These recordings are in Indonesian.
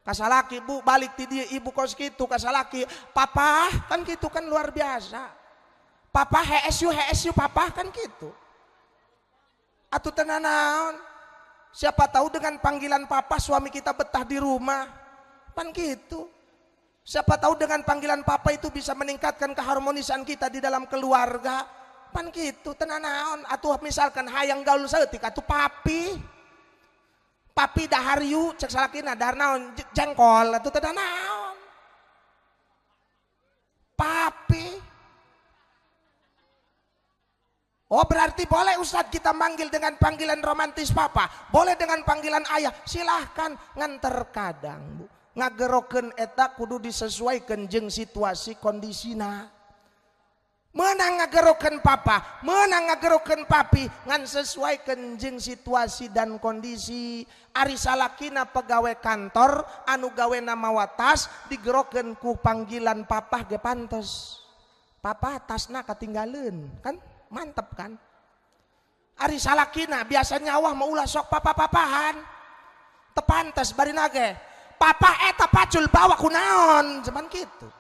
Kasalaki bu balik ti dia ibu kos gitu kasalaki papa kan gitu kan luar biasa. Papa HSU papa kan gitu. Atuh tenanaon. Siapa tahu dengan panggilan papa suami kita betah di rumah. Kan gitu. Siapa tahu dengan panggilan papa itu bisa meningkatkan keharmonisan kita di dalam keluarga. Pan gitu tenanaon atuh misalkan hayang gaul saeutik atuh papi dahariu cek salakina dahar naon jengkol atuh tenanaon papi. Oh berarti boleh Ustadz kita manggil dengan panggilan romantis papa, boleh dengan panggilan ayah, silahkan. Ngan terkadang bu ngagerokeun eta kudu disesuaikan jeung situasi kondisina. Menang ngagerokeun papa, menang ngagerokeun papi, ngan sesuaikeun jeung situasi dan kondisi. Ari salakina pegawai kantor anu gawena mawa tas digerokeun ku panggilan papa ge pantes. Papa tasna katinggaleun, kan mantep kan. Ari salakina biasanya awah mau ulah sok papa-papahan. Teu pantes barina ge. Papa eta pacul bawa ku naon, zaman kitu.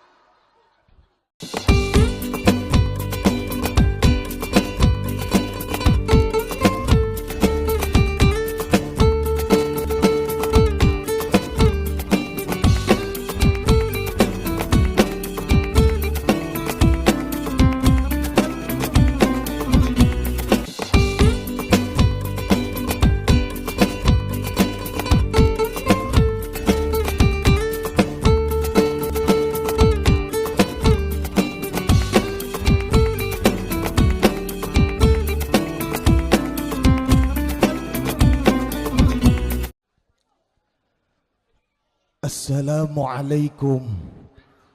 Assalamualaikum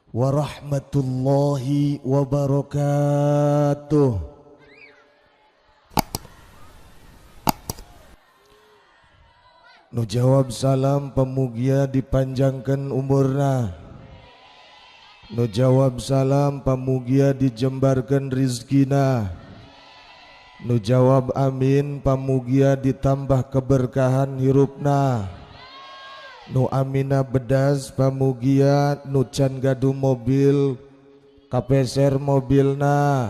warahmatullahi wabarakatuh. Nu jawab salam pamugia dipanjangkan umurna. Nu jawab salam pamugia dijembarkan rizkina. Nu jawab amin pamugia ditambah keberkahan hirupna. Nu amina bedas pamugia nu can gaduh mobil kapeser mobilna.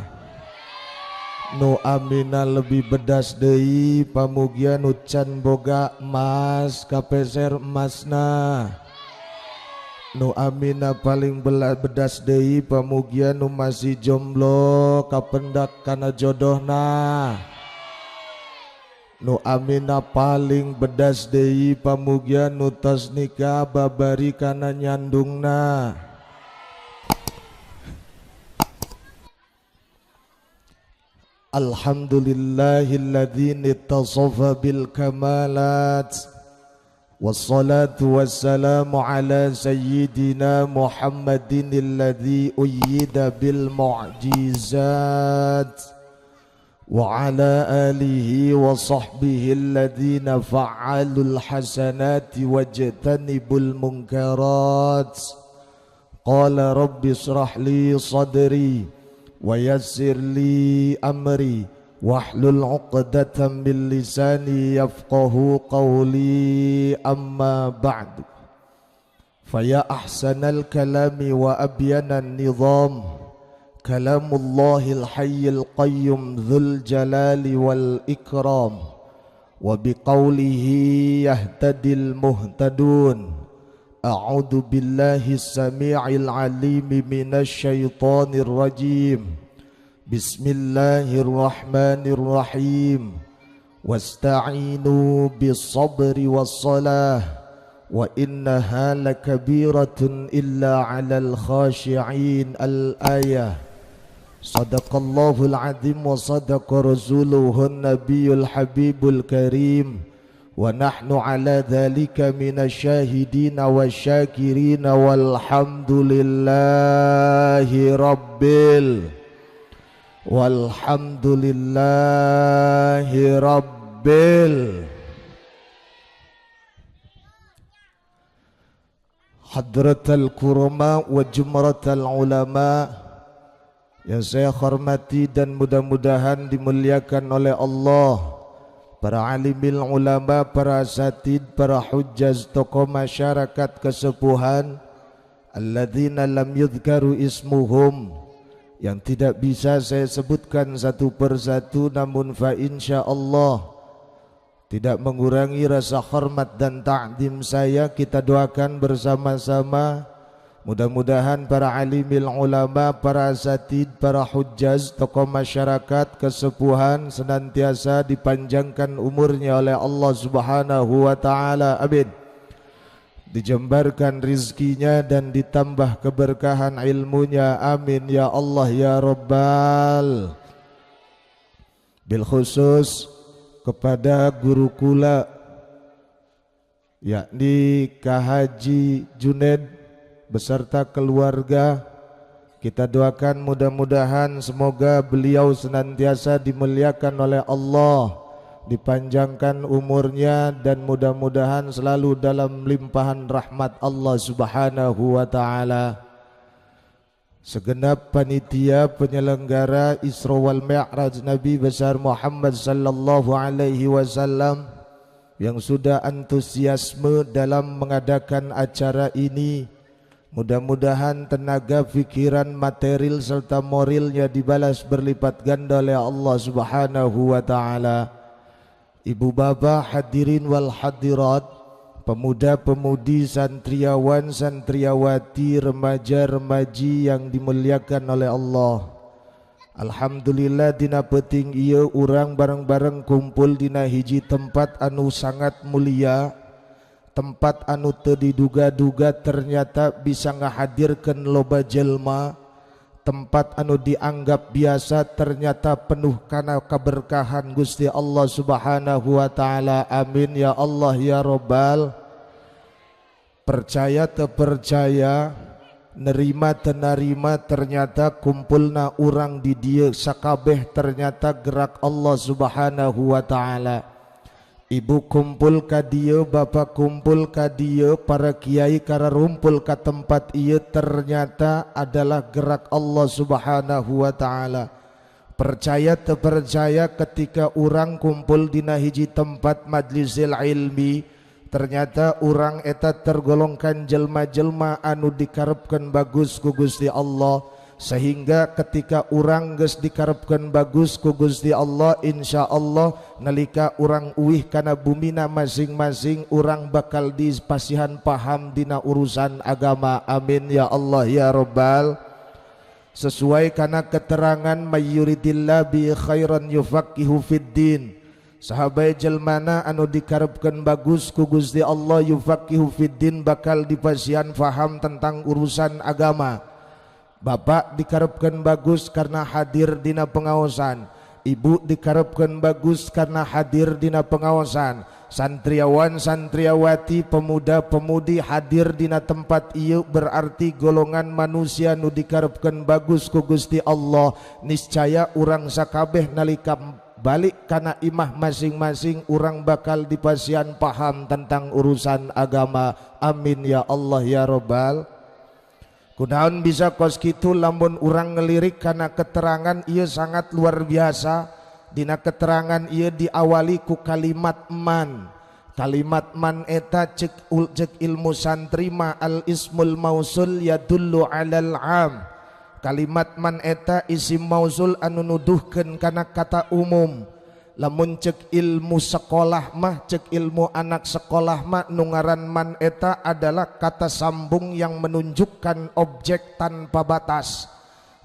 Nu amina lebih bedas deui pamugia nu can boga emas kapeser emasna. Nu amina paling bedas deui pamugia nu masih jomblo kapendak kana jodohna. Nu amina paling bedas deui pamugia nu tos nikah babari kana nyandungna. Alhamdulillahilladzi ittasafa bil kamalat wassalatu wassalamu ala sayyidina Muhammadin alladzi uyyida bil mu'jizat وعلى آله وصحبه الذين فعلوا الحسنات واجتنبوا المنكرات. قال رب اشرح لي صدري ويسر لي أمري واحلل عقدة من لساني يفقه قولي. أما بعد فيا أحسن الكلام وأبين النظام كلام الله الحي القيوم ذو الجلال والإكرام وبقوله يهتدي المهتدون. أعوذ بالله السميع العليم من الشيطان الرجيم. بسم الله الرحمن الرحيم. واستعينوا بالصبر والصلاة وإنها لكبيرة إلا على الخاشعين. الآية. صدق الله العظيم وصدق رسوله النبي الحبيب الكريم ونحن على ذلك من الشاهدين والشاكرين والحمد لله رب Hadratal kurama wa jumratal ulama yang saya hormati dan mudah-mudahan dimuliakan oleh Allah para alimil ulama, para asatid, para hujjaz, tokoh masyarakat kesepuhan, alladzina lam yudhkaru ismuhum, yang tidak bisa saya sebutkan satu persatu, namun fa insyaallah tidak mengurangi rasa hormat dan ta'zim saya, kita doakan bersama-sama. Mudah-mudahan para alimil ulama, para asatid, para hujjaz, tokoh masyarakat kesepuhan senantiasa dipanjangkan umurnya oleh Allah Subhanahu wa taala. Amin. Dijembarkan rizkinya dan ditambah keberkahan ilmunya. Amin ya Allah ya Rabbal. Bil khusus kepada guru kula yakni Kak Haji Junaid beserta keluarga, kita doakan mudah-mudahan semoga beliau senantiasa dimuliakan oleh Allah, dipanjangkan umurnya, dan mudah-mudahan selalu dalam limpahan rahmat Allah Subhanahu wa taala. Segenap panitia penyelenggara Isra wal Mi'raj Nabi besar Muhammad sallallahu alaihi wasallam yang sudah antusiasme dalam mengadakan acara ini, mudah-mudahan tenaga, pikiran, material serta moralnya dibalas berlipat ganda oleh Allah Subhanahu wa taala. Ibu bapak hadirin wal hadirat, pemuda-pemudi, santriawan, santriawati, remaja-remaji yang dimuliakan oleh Allah. Alhamdulillah dina peting ieu urang bareng-bareng kumpul dina hiji tempat anu sangat mulia, tempat anu teu diduga-duga ternyata bisa ngahadirkeun loba jelma, tempat anu dianggap biasa ternyata penuh kana keberkahan Gusti Allah Subhanahu wa taala. Amin ya Allah ya Rabbal. Percaya teu percaya, nerima tenarima, ternyata kumpulna urang di dieu sakabeh ternyata gerak Allah Subhanahu wa taala. Ibu kumpul ka dieu, bapak kumpul ka dieu, para kiai kararumpul ka tempat ieu, ternyata adalah gerak Allah Subhanahu wa taala. Percaya teu percaya, ketika urang kumpul dina hiji tempat majlisil ilmi, ternyata urang eta tergolongkan jelma-jelma anu dikarepkeun bagus ku Gusti Allah, sehingga ketika urang geus dikarepkeun bagus ku Gusti Allah, insyaallah nalika urang uih kana bumina masing-masing, urang bakal dipasihan paham dina urusan agama. Amin ya Allah ya Rabbal. Sesuai kana keterangan mayyuridillah bi khairan yufaqihu fiddin, sahabat jelmana anu dikarepkeun bagus ku Gusti Allah, yufaqihu fiddin, bakal dipasihan faham tentang urusan agama. Bapak dikarepkeun bagus karena hadir dina pengaosan, ibu dikarepkeun bagus karena hadir dina pengaosan, santriawan santriawati, pemuda pemudi hadir dina tempat ieu berarti golongan manusia nu dikarepkeun bagus ku Gusti Allah. Niscaya urang sakabeh nalika balik kana imah masing-masing, urang bakal dipasihan paham tentang urusan agama. Amin ya Allah ya Rabbal. Kunaon bisa kos kitu lamun urang ngelirik karena keterangan ieu sangat luar biasa. Dina keterangan ieu diawali ku kalimat man. Kalimat man eta cek ilmu santrima al ismul mausul yadullu alal am. Kalimat man eta isim mausul anu nuduhkeun kana kata umum. Lamun cek ilmu sekolah mah, cek ilmu anak sekolah mah, nungaran man eta adalah kata sambung yang menunjukkan objek tanpa batas.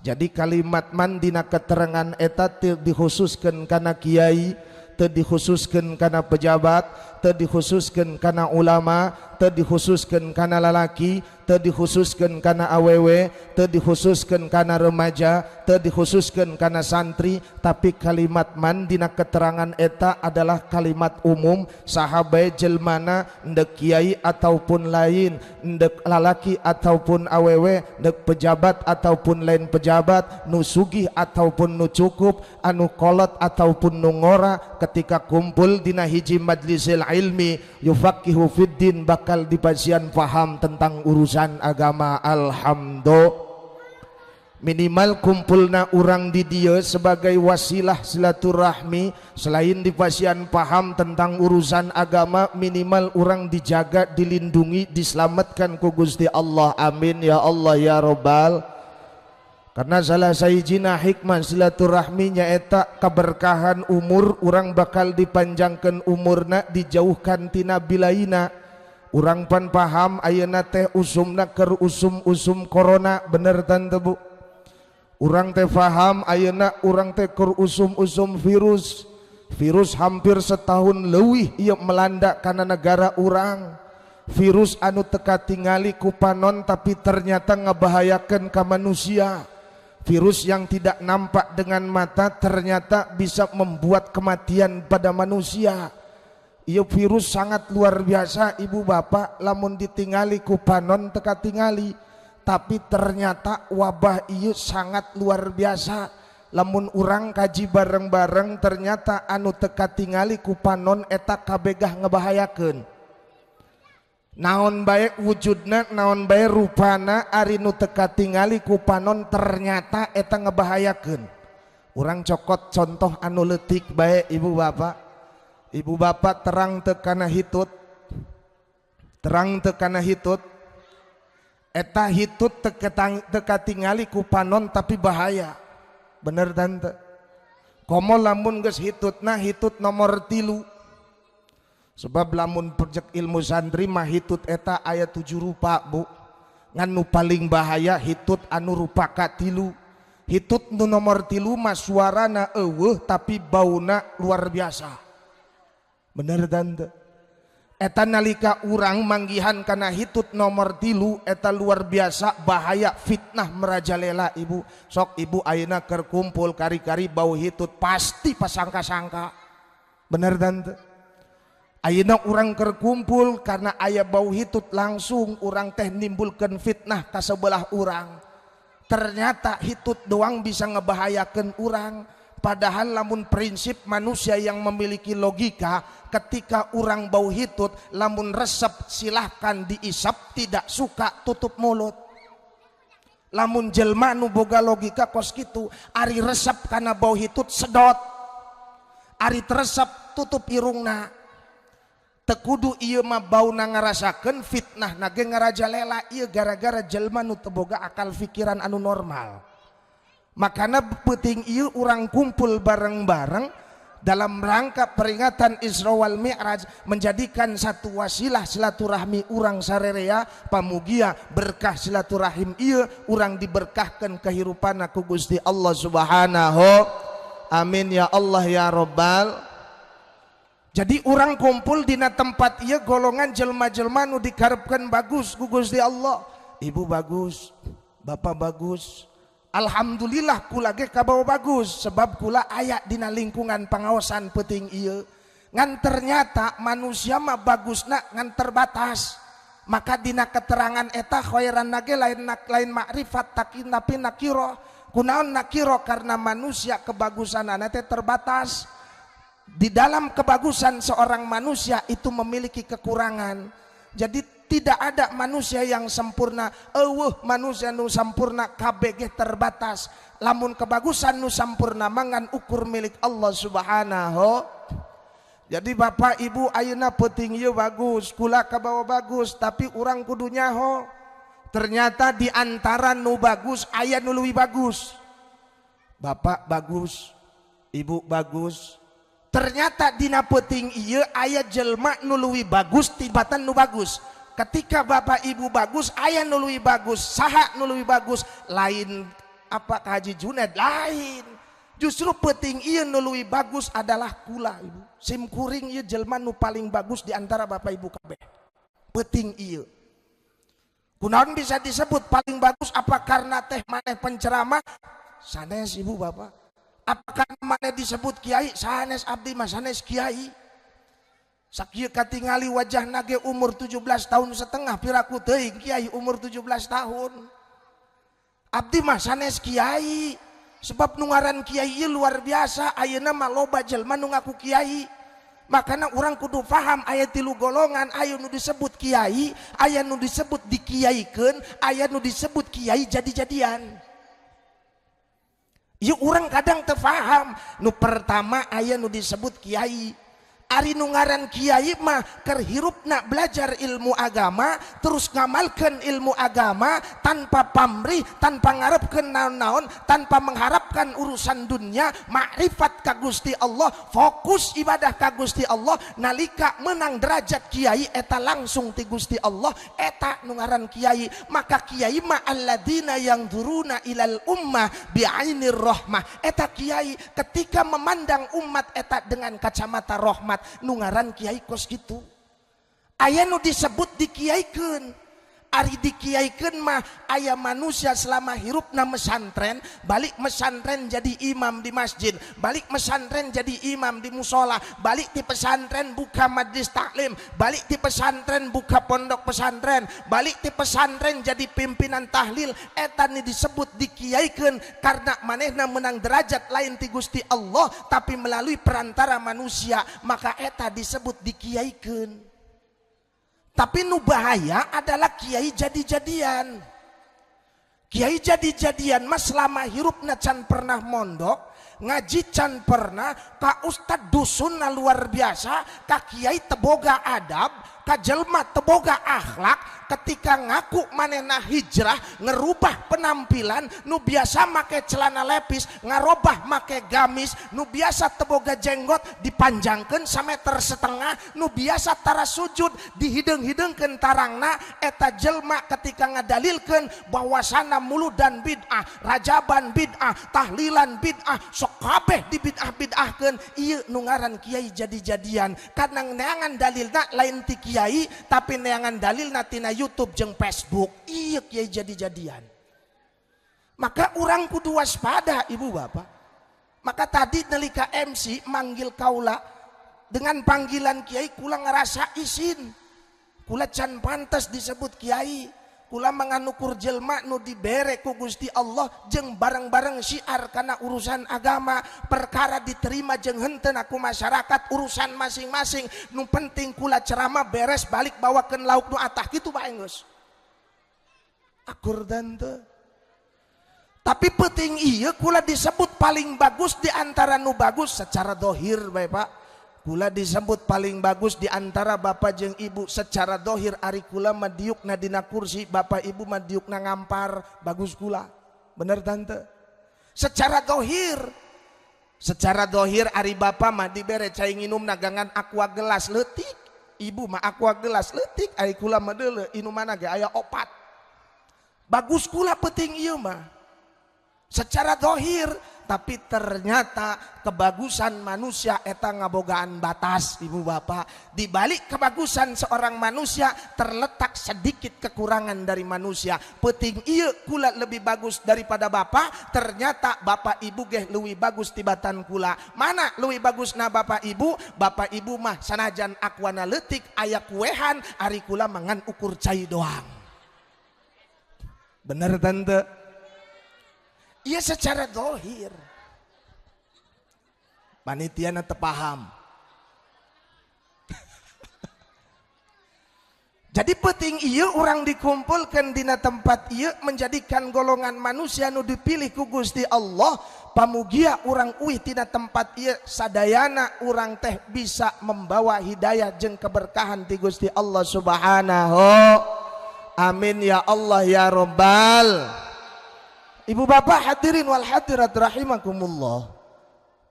Jadi kalimat man dina keterangan eta teu dikhususkeun kana kiai, teu dikhususkeun kana pejabat, teu dikhususkeun kana ulama, teu dikhususkeun kana lalaki, teu dikhususkeun kana awewe, teu dikhususkeun kana remaja, teu dikhususkeun kana santri, tapi kalimat man dina keterangan eta adalah kalimat umum. Sahabat jelmana ndek kiai ataupun lain, ndek lalaki ataupun awewe, ndek pejabat ataupun lain pejabat, nu sugih ataupun nu cukup, anu kolot ataupun nu ngora, ketika kumpul dina hiji majlisil ilmi yufaqihu fiddin, bakal dipasihan paham tentang urusan agama. Alhamdulillah. minimal kumpulna urang di dia sebagai wasilah silaturahmi. Selain dipasian paham tentang urusan agama, minimal urang dijaga, dilindungi, diselamatkan ku Gusti Allah. Amin ya Allah ya Rabbal. Karena salah sayjina hikmah silaturahmi nyaeta keberkahan umur, urang bakal dipanjangkan umurna, dijauhkan tina bilaina. Urang pan paham ayeuna teh usumna keur usum corona, bener tante Bu. Urang teh paham ayeuna urang teh keur usum virus hampir setahun leuwih ieu melanda kana negara urang. Virus anu teka tingali ku panon tapi ternyata ngabahayakeun ka manusia. Virus yang tidak nampak dengan mata ternyata bisa membuat kematian pada manusia. Ieu virus sangat luar biasa ibu bapak, lamun ditingali ku panon teka tingali. Tapi ternyata wabah ieu sangat luar biasa. Lamun urang kaji bareng-bareng ternyata anu teka tingali ku panon eta kabegah ngebahayakeun. Naon bae wujudna, naon bae rupana, ari nu teka tingali ku panon ternyata eta ngebahayakeun. Urang cokot contoh anu leutik bae ibu bapak. Ibu bapak terang teu kana hitut. Terang teu kana hitut. Eta hitut teka tingali ku panon tapi bahaya. Bener tante. Komo lamun geus hitutna hitut nomor 3. Sebab lamun projek ilmu santri mah hitut eta aya 7 rupa Bu. Ngan nu paling bahaya hitut anu rupa ka 3. Hitut nu nomor 3 mah suarana eueuh tapi bauna luar biasa. Bener tante. Eta nalika urang manggihan kana hitut nomor 3 eta luar biasa bahaya, fitnah merajalela ibu. Sok ibu ayeuna keur kumpul kari-kari bau hitut pasti pasangka-sangka. Bener tante. Ayeuna urang keur kumpul karena aya bau hitut langsung urang teh nimbulkeun fitnah ka sebelah urang. Ternyata hitut doang bisa ngebahayakeun urang. Padahal lamun prinsip manusia yang memiliki logika, ketika urang bau hitut lamun resep silahkan diisap, tidak suka tutup mulut. Lamun jelma nu boga logika kos kitu, ari resep kana bau hitut sedot, ari teresep tutup irungna. Tekudu ieu mah bauna ngarasakeun, fitnah nage ngarajalela ieu gara-gara jelma nu teu boga akal pikiran anu normal. Makana penting ieu urang kumpul bareng-bareng dalam rangka peringatan Isra wal Mi'raj, menjadikan satu wasilah silaturahmi urang sarerea, pamugia berkah silaturahim ieu urang diberkahkeun kehidupanna ku Gusti Allah Subhanahu. Amin ya Allah ya Rabbal. Jadi orang kumpul dina tempat ieu golongan jelma-jelma nu dikarepkeun bagus ku Gusti Allah. Ibu bagus, bapak bagus. Alhamdulillah kula ge kabawa bagus sebab kula aya dina lingkungan pangaosan peuting ieu. Ngan ternyata manusia mah bagusna ngan terbatas. Maka dina keterangan eta khairan nage lain makrifat tapi nakiro. Kunaon nakiro karena manusia kebagusanana teh terbatas. Di dalam kebagusan seorang manusia itu memiliki kekurangan. Jadi tidak ada manusia yang sempurna. Manusia nu sampurna kabeh terbatas. Lamun kebagusan nu sampurna mangan ukur milik Allah Subhanahu. Jadi bapak ibu ayeuna peuting ieu bagus, kula kabawa bagus, tapi urang kudu nyaho. Ternyata di antara nu bagus aya nu leuwih bagus. Bapak bagus, ibu bagus. Ternyata dina peuting ieu aya jelma nu leuwih bagus tibatan nu bagus. Ketika bapak ibu bagus aya nu leuwih bagus. Saha nu leuwih bagus? Lain apa Haji Junaid? Lain. Justru peuting ieu nu leuwih bagus adalah kula ibu. Sim kuring ieu jelma nu paling bagus di antara bapak ibu kabeh. Peuting ieu. Kunaon bisa disebut paling bagus? Apa karena teh maneh penceramah? Sanes ibu bapak. Apakah mana disebut kiai? Sanes abdi mah sanes kiai. Sakieu katingali wajah nage umur 17 tahun setengah piraku teuing kiai umur 17 tahun. Abdi mah sanes kiai. Sebab nu ngaran kiai ieu luar biasa, ayeuna mah loba jelema nu ngaku kiai. Makana urang kudu paham aya 3 golongan, aya nu disebut kiai, aya nu disebut dikiaikeun, aya nu disebut kiai jadi-jadian. Ieu urang kadang teu paham. Nu pertama aya nu disebut kiai. Ari nu ngaran kiai mah keur hirupna belajar ilmu agama terus ngamalkeun ilmu agama tanpa pamrih, tanpa ngarepkeun naon-naon, tanpa mengharapkan urusan dunia, makrifat ka Gusti Allah, fokus ibadah ka Gusti Allah. Nalika menang derajat kiai eta langsung ti Gusti Allah, eta nu ngaran kiai. Maka kiai mah alladzina yang duruna ilal ummah bi'ainir rahmah. Eta kiai ketika memandang umat eta dengan kacamata rahmat. Nu ngaran kiai kos gitu. Aya nu disebut dikiaikeun. Ari dikiaikeun mah aya manusia selama hirupna mesantren, balik mesantren jadi imam di masjid, balik mesantren jadi imam di musola, balik di pesantren buka majlis taklim, balik di pesantren buka pondok pesantren, balik di pesantren jadi pimpinan tahlil. Eta ni disebut dikiaikeun karena manehna menang derajat lain ti Gusti Allah tapi melalui perantara manusia, maka eta disebut dikiaikeun. Tapi nu bahaya adalah kiai jadi-jadian. Kiai jadi-jadian mas selama hirupna can pernah mondok, ngaji can pernah, ka ustad dusun na luar biasa, ka kiai teboga adab, ka jelma teboga akhlak. Ketika ngaku manehna hijrah, ngerubah penampilan, nu biasa make celana lepis ngarobah make gamis, nu biasa teboga jenggot dipanjangkeun sameter setengah, nu biasa tara sujud dihideng-hidengkeun tarangna. Eta jelma ketika ngadalilkeun bahwasana muludan bid'ah, rajaban bid'ah, tahlilan bid'ah, sok kabeh dibid'ah-bid'ahkeun, ieu nu ngaran kiai jadi-jadian. Kadang neangan dalilna lain ti kiai tapi neangan dalilna tina YouTube jeung Facebook. Iya kiai jadi-jadian. Maka orang kudu waspada ibu bapak. Maka tadi nalika MC manggil kaula dengan panggilan kiai, kula ngerasa isin. Kula can pantas disebut kiai. Kula manganukur jelma nu dibere ku Gusti Allah jeung bareng-bareng syiar kana urusan agama, perkara diterima jeung henteu aku masyarakat urusan masing-masing. Nu penting kula ceramah beres balik bawakeun lauk nu atah kitu bae geus. Akur dan teu. Tapi penting ieu kula disebut paling bagus di antara nu bagus secara dohir bae Pak. Kula disebut paling bagus di antara bapak jeung ibu secara dohir. Ari kula madiukna dina kursi, bapak ibu madiukna ngampar, bagus kula. Bener tante? Secara dohir. Secara dohir ari bapak mah dibere cai nginum nagangan aqua gelas leutik. Ibu mah aqua gelas leutik, ari kula mah deuleu inumana ge aya opat. Bagus kula penting ieu mah. Secara dohir, tapi ternyata kebagusan manusia eta ngabogaan batas ibu bapak. Di balik kebagusan seorang manusia terletak sedikit kekurangan dari manusia. Penting ieu kula lebih bagus daripada bapak, ternyata bapak ibu geh leuwih bagus tibatan kula. Mana leuwih bagusna bapak ibu? Bapak ibu mah sanajan aquana leutik aya kuehan, ari kula mangan ukur cai doang. Bener tante? Iya secara dohir. Panitia na tepaham. Jadi penting iya orang dikumpulkan dina tempat iya menjadikan golongan manusia nu dipilih ku Gusti Allah. Pamugia orang uih tina tempat iya sadayana orang teh bisa membawa hidayah jeung keberkahan ti Gusti Allah Subhanahu. Amin ya Allah ya Rabbal. Ibu bapak hadirin wal hadirat rahimakumullah.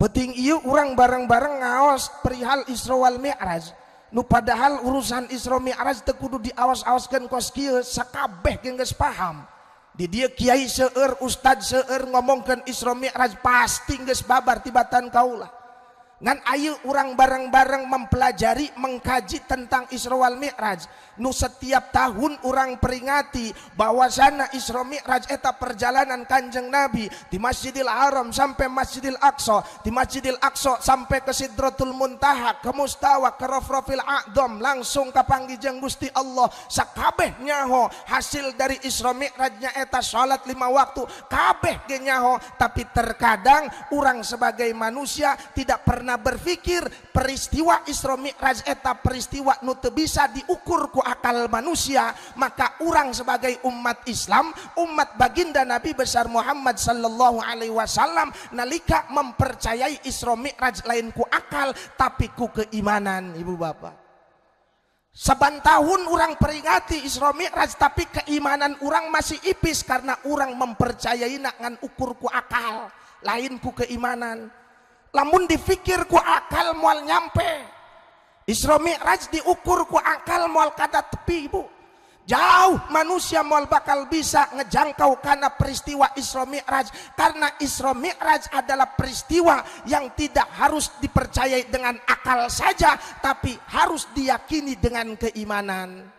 Penting ieu urang bareng-bareng ngaos perihal Isra wal Mi'raj. Nu padahal urusan Isra Mi'raj teu kudu diawas-awaskeun kos kieu, sakabeh ge geus paham. Di dieu kiai seueur, ustad seueur ngomongkeun Isra Mi'raj pasti geus babar tibatan kaula. Ngan ayeuna urang bareng-bareng mempelajari, mengkaji tentang Isra wal Mi'raj. Nu setiap tahun urang peringati bahwasana Isra Mi'raj eta perjalanan Kanjeng Nabi di Masjidil Haram sampai Masjidil Aqsa, di Masjidil Aqsa sampai ke Sidratul Muntaha, ke Mustawa, ke Rafrafil A'dham, langsung ka panggijeng Gusti Allah. Sakabeh nyaho hasil dari Isra Mi'rajnya eta salat 5 waktu, kabeh ge nyaho. Tapi terkadang urang sebagai manusia tidak pernah pernah berpikir peristiwa Isra Mi'raj eta peristiwa nu teu bisa diukur ku akal manusia, maka urang sebagai umat Islam, umat baginda Nabi besar Muhammad sallallahu alaihi wasallam nalika mempercayai Isra Mi'raj lain ku akal tapi ku keimanan. Ibu bapak, saban tahun orang peringati Isra Mi'raj tapi keimanan orang masih ipis karena orang mempercayai ngan ukur ku akal lain ku keimanan. Lamun dipikir ku akal moal nyampe, Isra Mi'raj diukur ku akal moal kada tepi. Ibu, jauh manusia moal bakal bisa ngejangkau karena peristiwa Isra Mi'raj, karena Isra Mi'raj adalah peristiwa yang tidak harus dipercayai dengan akal saja tapi harus diyakini dengan keimanan.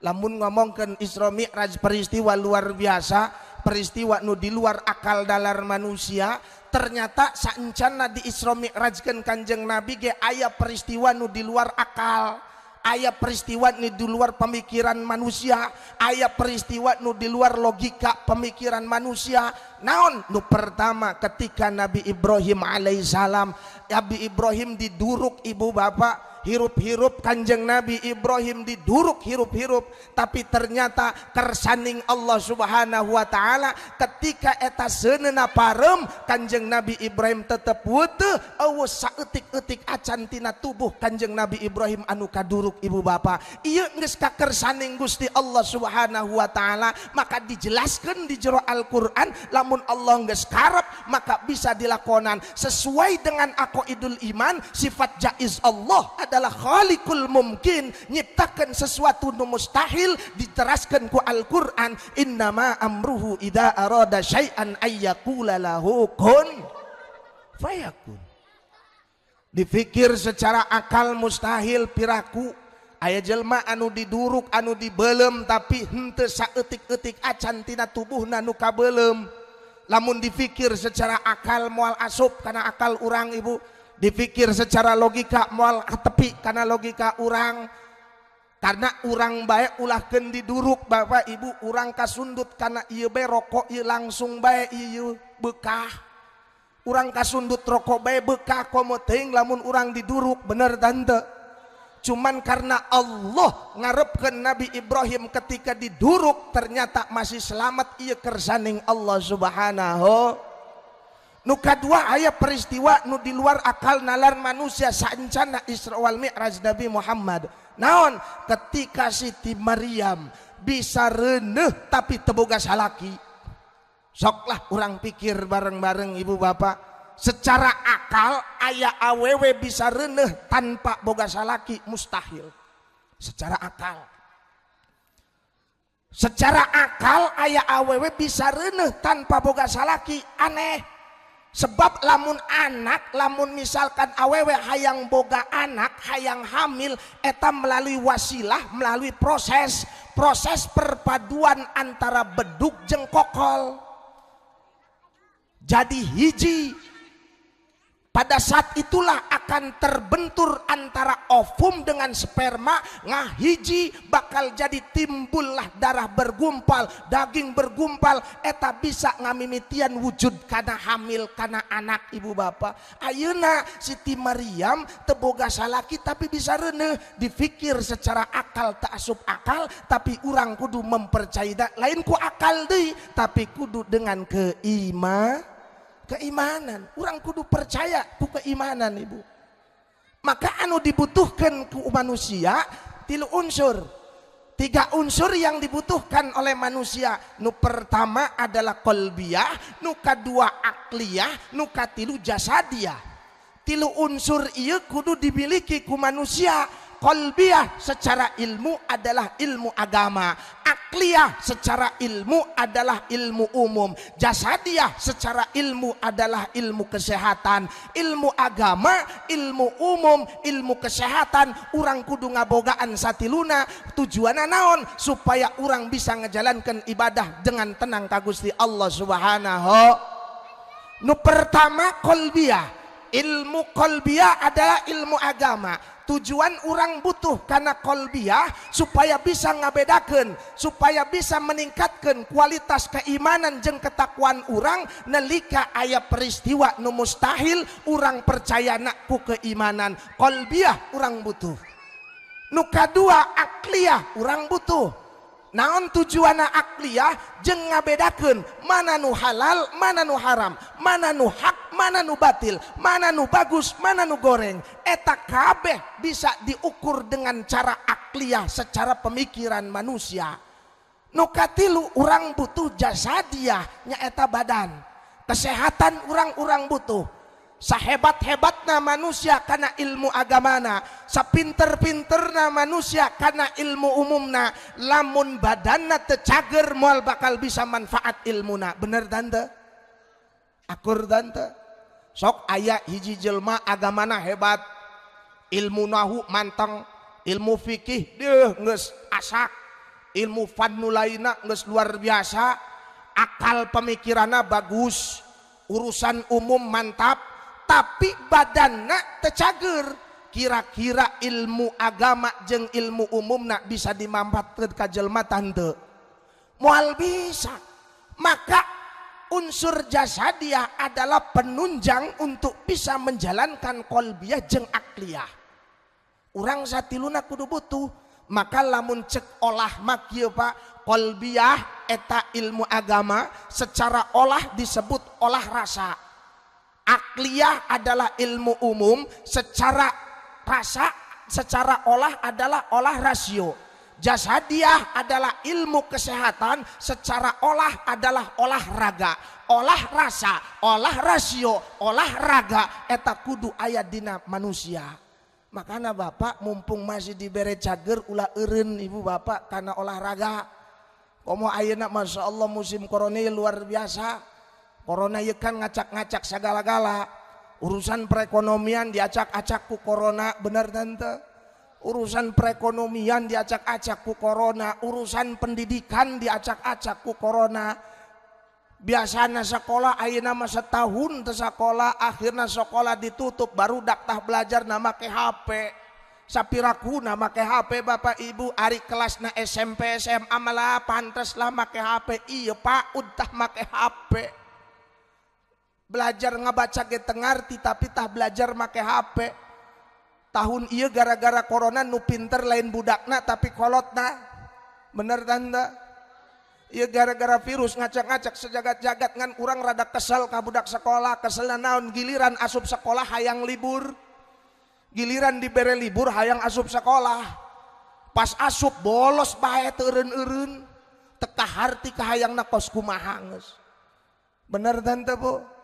Lamun ngomongkan Isra Mi'raj peristiwa luar biasa, peristiwa nu di luar akal dalar manusia, ternyata saencana di Isra Mi'rajkeun Kanjeng Nabi ge aya peristiwa nu di luar akal, aya peristiwa nu di luar pemikiran manusia, aya peristiwa nu di luar logika pemikiran manusia. Naon? Nu pertama ketika Nabi Ibrahim alaihissalam, Nabi Ibrahim diduruk ibu bapak, hirup-hirup Kanjeng Nabi Ibrahim diduruk hirup-hirup, tapi ternyata kersaning Allah subhanahu wa ta'ala ketika eta seuneuna parem Kanjeng Nabi Ibrahim tetep weuteung eueuh saeutik-eutik acan tina tubuh Kanjeng Nabi Ibrahim anu kaduruk ibu bapa. Ieu geus kakersaning Gusti Allah subhanahu wa ta'ala, maka dijelaskeun di jero Al-Qur'an lamun Allah geus karep maka bisa dilakonan sesuai dengan aqaidul iman. Sifat jaiz Allah adalah khaliqul mumkin, nyiptakan sesuatu nu mustahil, diteraskan ku Al-Qur'an, innama amruhu idza arada syai'an ayyaqula lahu kun fayakun. Dipikir secara akal mustahil piraku, aya jelma anu diduruk anu dibeulem tapi henteu saeutik-eutik acan tina tubuhna nu kabeulem. Lamun dipikir secara akal moal asup kana akal urang ibu, dipikir secara logika moal tepi karena logika urang, karena urang bae ulahkeun diduruk bapak ibu, urang kasundut karena ieu bae rokok ieu langsung bae ieu bekah, urang kasundut rokok bae bekah komo teuing lamun urang diduruk, bener tante. Cuman karena Allah ngarepkeun Nabi Ibrahim ketika diduruk ternyata masih selamat, ieu kersaning Allah subhanahu. Nu kadua aya peristiwa nu di luar akal nalar manusia saencana Isra wal Mi'raj Nabi Muhammad. Naon? Ketika Siti Maryam bisa reuneuh tapi teu boga salaki. Soklah urang pikir bareng-bareng ibu bapak. Secara akal aya awewe bisa reuneuh tanpa boga salaki mustahil. Secara akal. Secara akal aya awewe bisa reuneuh tanpa boga salaki aneh. Sebab lamun anak, lamun misalkan awewe hayang boga anak, hayang hamil, eta melalui wasilah, melalui proses perpaduan antara bedug jeung kokol. Jadi hiji. Pada saat itulah akan terbentur antara ovum dengan sperma, ngahiji bakal jadi timbullah darah bergumpal, daging bergumpal, eta bisa ngamimitian wujud kana hamil kana anak ibu bapak. Ayeuna Siti Maryam teu boga salaki tapi bisa reuneuh, dipikir secara akal tak asup akal, tapi urang kudu mempercayai lain ku akal deui tapi kudu dengan keimanan. Orang kudu percaya ku keimanan ibu. Maka anu dibutuhkan ku manusia tilu unsur, 3 unsur yang dibutuhkan oleh manusia. Nu pertama adalah qalbiyah, nu kadua akliyah, nu katilu jasadiyah. Tilu unsur ieu kudu dimiliki ku manusia. Qalbiyah secara ilmu adalah ilmu agama, akliyah secara ilmu adalah ilmu umum, jasadiyah secara ilmu adalah ilmu kesehatan. Ilmu agama, ilmu umum, ilmu kesehatan, urang kudu ngabogaan satiluna. Tujuanna naon? Supaya urang bisa ngejalankan ibadah dengan tenang ka Gusti Allah subhanahu. Nu pertama qalbiyah. Ilmu qalbiyah adalah ilmu agama. tujuan orang butuh karena kolbiah supaya bisa ngabedakan, supaya bisa meningkatkan kualitas keimanan jeung ketakwaan orang nalika aya peristiwa nu mustahil orang percaya ku keimanan. Kolbiah orang butuh. Nu kadua akliyah orang butuh. Naon tujuana akliyah jeung ngabedakeun mana nu halal, mana nu haram, mana nu hak, mana nu batil, mana nu bagus, mana nu goreng. Eta kabeh bisa diukur dengan cara akliyah secara pemikiran manusia. Nu katilu urang butuh jasadiah nyaeta badan. Kesehatan urang butuh. Sahebat-hebatna manusia karena ilmu agamana, sapinter-pinterna manusia karena ilmu umumna, lamun badanna teu cager moal bakal bisa manfaat ilmuna. Bener tante? Akur tante? Sok aya hiji jelma agamana hebat, ilmu nahu manteng, ilmu fikih geus asak, ilmu fannu lainna geus luar biasa, akal pemikiranna bagus, urusan umum mantap, tapi badanna tecager. Kira-kira ilmu agama jeung ilmu umumna bisa dimanfaatkeun ka jelema tante? Moal bisa. Maka unsur jasadiah adalah penunjang untuk bisa menjalankan kolbiah jeung akliyah. Urang satiluna kudu butuh. Maka lamun cek olah mak kieu Pak, kolbiah eta ilmu agama secara olah disebut olah rasa. Akliyah adalah ilmu umum, secara rasa, secara olah adalah olah rasio. Jasadiah adalah ilmu kesehatan, secara olah adalah olahraga. Olah rasa, olah rasio, olahraga eta kudu aya dina manusia. Makanya Bapak mumpung masih dibere cager ulah eureun Ibu Bapak karena olahraga. Komo ayeuna Masya Allah musim corona luar biasa. Corona ieu kan ngacak-ngacak sagala-gala. Urusan perekonomian diacak-acak ku corona, bener tante? Urusan perekonomian diacak-acak ku corona, urusan pendidikan diacak-acak ku corona. Biasana sekolah ayeuna mah setahun teu sakola, akhirna sekolah ditutup baru daktah belajar na make HP. Sapirakuna make HP Bapak Ibu, ari kelasna SMP SMA malah pantes lah make HP. Iya Pak, udah make HP. Belajar ngabaca ge teu ngarti tapi tah belajar make HP. Tahun ieu gara-gara corona nu pinter lain budakna tapi kolotna. Bener tanda? Ieu gara-gara virus ngacak-ngacak sejagat-jagat ngan urang rada kesel ka budak sekolah. Keselna naon? Giliran asup sekolah hayang libur. Giliran dibere libur hayang asup sekolah. Pas asup bolos bae teu eureun-eureun. Teka harti kahayangna kos kumaha geus. Bener tante Bu?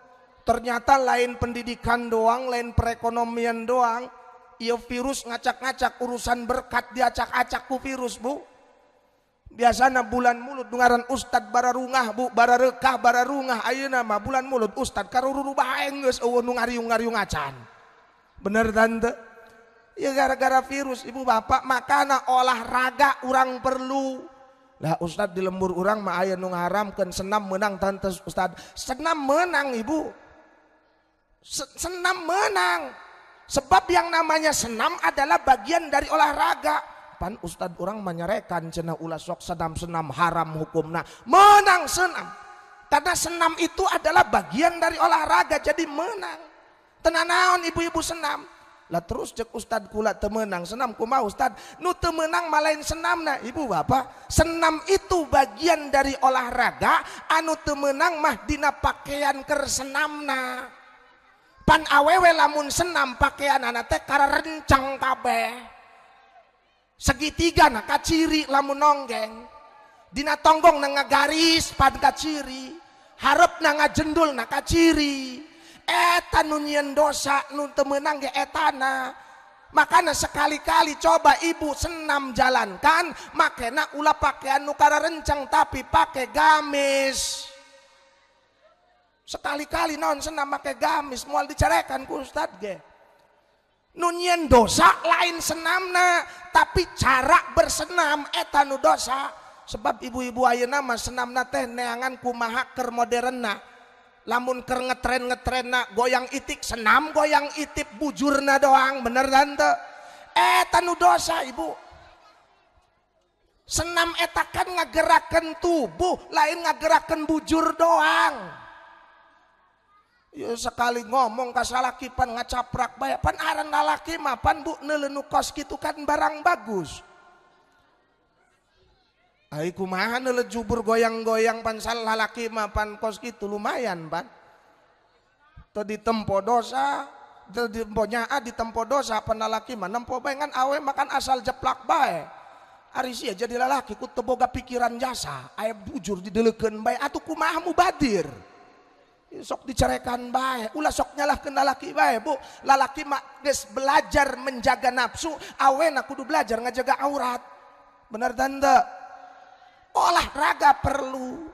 Ternyata lain pendidikan doang, lain perekonomian doang. Iya virus ngacak-ngacak urusan berkat diacak-acak ku virus Bu. Biasana bulan mulut dengaran ustad bararungah Bu, bararekah bararungah. Ayeuna mah bulan mulut ustad karururu bae geus eueuh nu ngariung-ngariung acan. Bener tante? Ya gara-gara virus Ibu Bapak, makana olahraga urang perlu. Lah ustad di lembur urang mah aya nu ngaharamkeun senam menang tante ustad. Senam menang Ibu. Senam menang. Sebab yang namanya senam adalah bagian dari olahraga. Pan ustad orang menyerekan cenah ulah sok senam haram hukumna. Menang senam. Karena senam itu adalah bagian dari olahraga, jadi menang. Tenan naon ibu-ibu senam. Lah terus cek ustad kula teu meunang senam kumaha ustad? Nu teu meunang malain senamna Ibu Bapak. Senam itu bagian dari olahraga, anu teu meunang mah dina pakaian keur senamna. Pan awewe lamun senam pakaian anak teh kararencang kabeh. Segitiga na kaciri lamun nonggeng. Dina tonggong na ngagaris pan kaciri. Harep na ngajendul na kaciri. Eta nu nyieun dosa nu teu meunang ge etana. Makana sekali-kali coba ibu senam jalankan, makena ulah pakaian nu kararencang tapi pakai gamis. Sekali-kali naon senam make gamis moal dicarekan ku ustad ge. Nu nyieun dosa lain senamna, tapi cara bersenam eta nu dosa. Sebab ibu-ibu ayeuna mah senamna teh neangan kumaha keur modernna. Lamun keur ngetren-ngetrenna goyang itik senam goyang itip bujurna doang, bener tante? Tanu dosa ibu. Senam eta kan ngagerakan tubuh, lain ngagerakan bujur doang. Ya sekali ngomong kasalaki pan ngacaprak bae, pan aran lalaki mah pan bu neuleuh kos kitu kan barang bagus. Ai kumaha neuleuh jubur goyang-goyang pan sal lalaki mah pan kos kitu lumayan pan. Teu ditempo dosa, teu ditempo nyaa ditempo dosa pan lalaki mah nempo bae ngan awe makan asal jeplak bae. Ari sia jadi lalaki ku teu boga pikiran jasa, aya bujur dideuleukeun bae atuh kumaha mubadir. Sok dicerekan bae, ulah sok nyalahkeun lalaki bae bu. Lalaki mah geus belajar menjaga nafsu, awena kudu belajar ngajaga aurat. Bener tante? Olahraga perlu.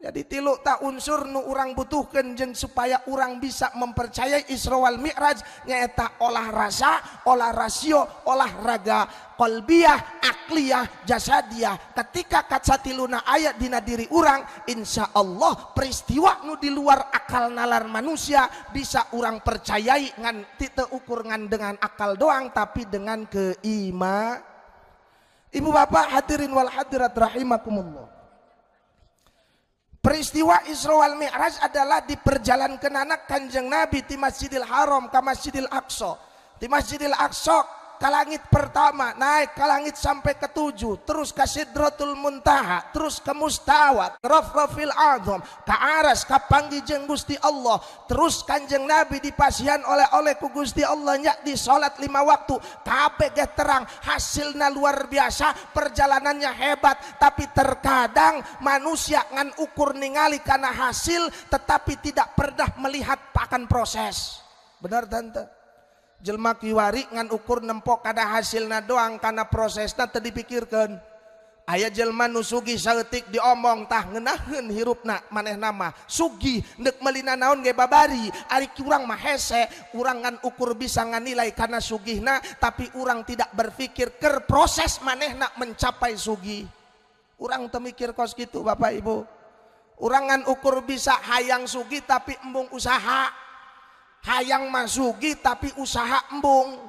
Jadi tilu tak unsur nu urang butuhkeun jeung supaya urang bisa mempercayai Isra wal Mi'raj nyaeta olah rasa, olah rasio, olahraga qalbiyah, akliyah, jasadiyah. Ketika kacatiluna aya dina diri urang, insya Allah peristiwa nu di luar akal nalar manusia bisa urang percayai ngan teu ukur ngan dengan akal doang tapi dengan keiman. Ibu bapak hadirin wal hadirat rahimakumullah. Peristiwa Isra wal Mi'raj adalah diperjalankan anak Kanjeng Nabi di Masjidil Haram ke Masjidil Aqsa. Di Masjidil Aqsa ke langit pertama, naik ke langit sampai ke 7, terus ke Sidratul Muntaha, terus ke Mustawa, Rafrafil A'zam, ke Aras, ke Panggijeng Gusti Allah. Terus Kanjeng Nabi dipasihan oleh ku Gusti Allah nya di salat 5 waktu. Kabeh ge terang, hasilna luar biasa, perjalanannya hebat, tapi terkadang manusia ngan ukur ningali karena hasil tetapi tidak pernah melihat akan proses. Benar tante? Jelma kiwari ngan ukur nempok kada hasilna doang karena prosesna teu dipikirkeun. Aya jelma nu sugih saeutik diomong tah ngeunaheun hirupna manehna mah sugih neuk meulina naon ge babari. Ari urang mah hese, urang ngan ukur bisa nganilai karena sugihna tapi urang tidak berpikir keur proses manehna mencapai sugih. Urang teu mikir kos kitu Bapak Ibu. Urang ngan ukur bisa hayang sugih tapi embung usaha. Hayang masugi tapi usaha embung.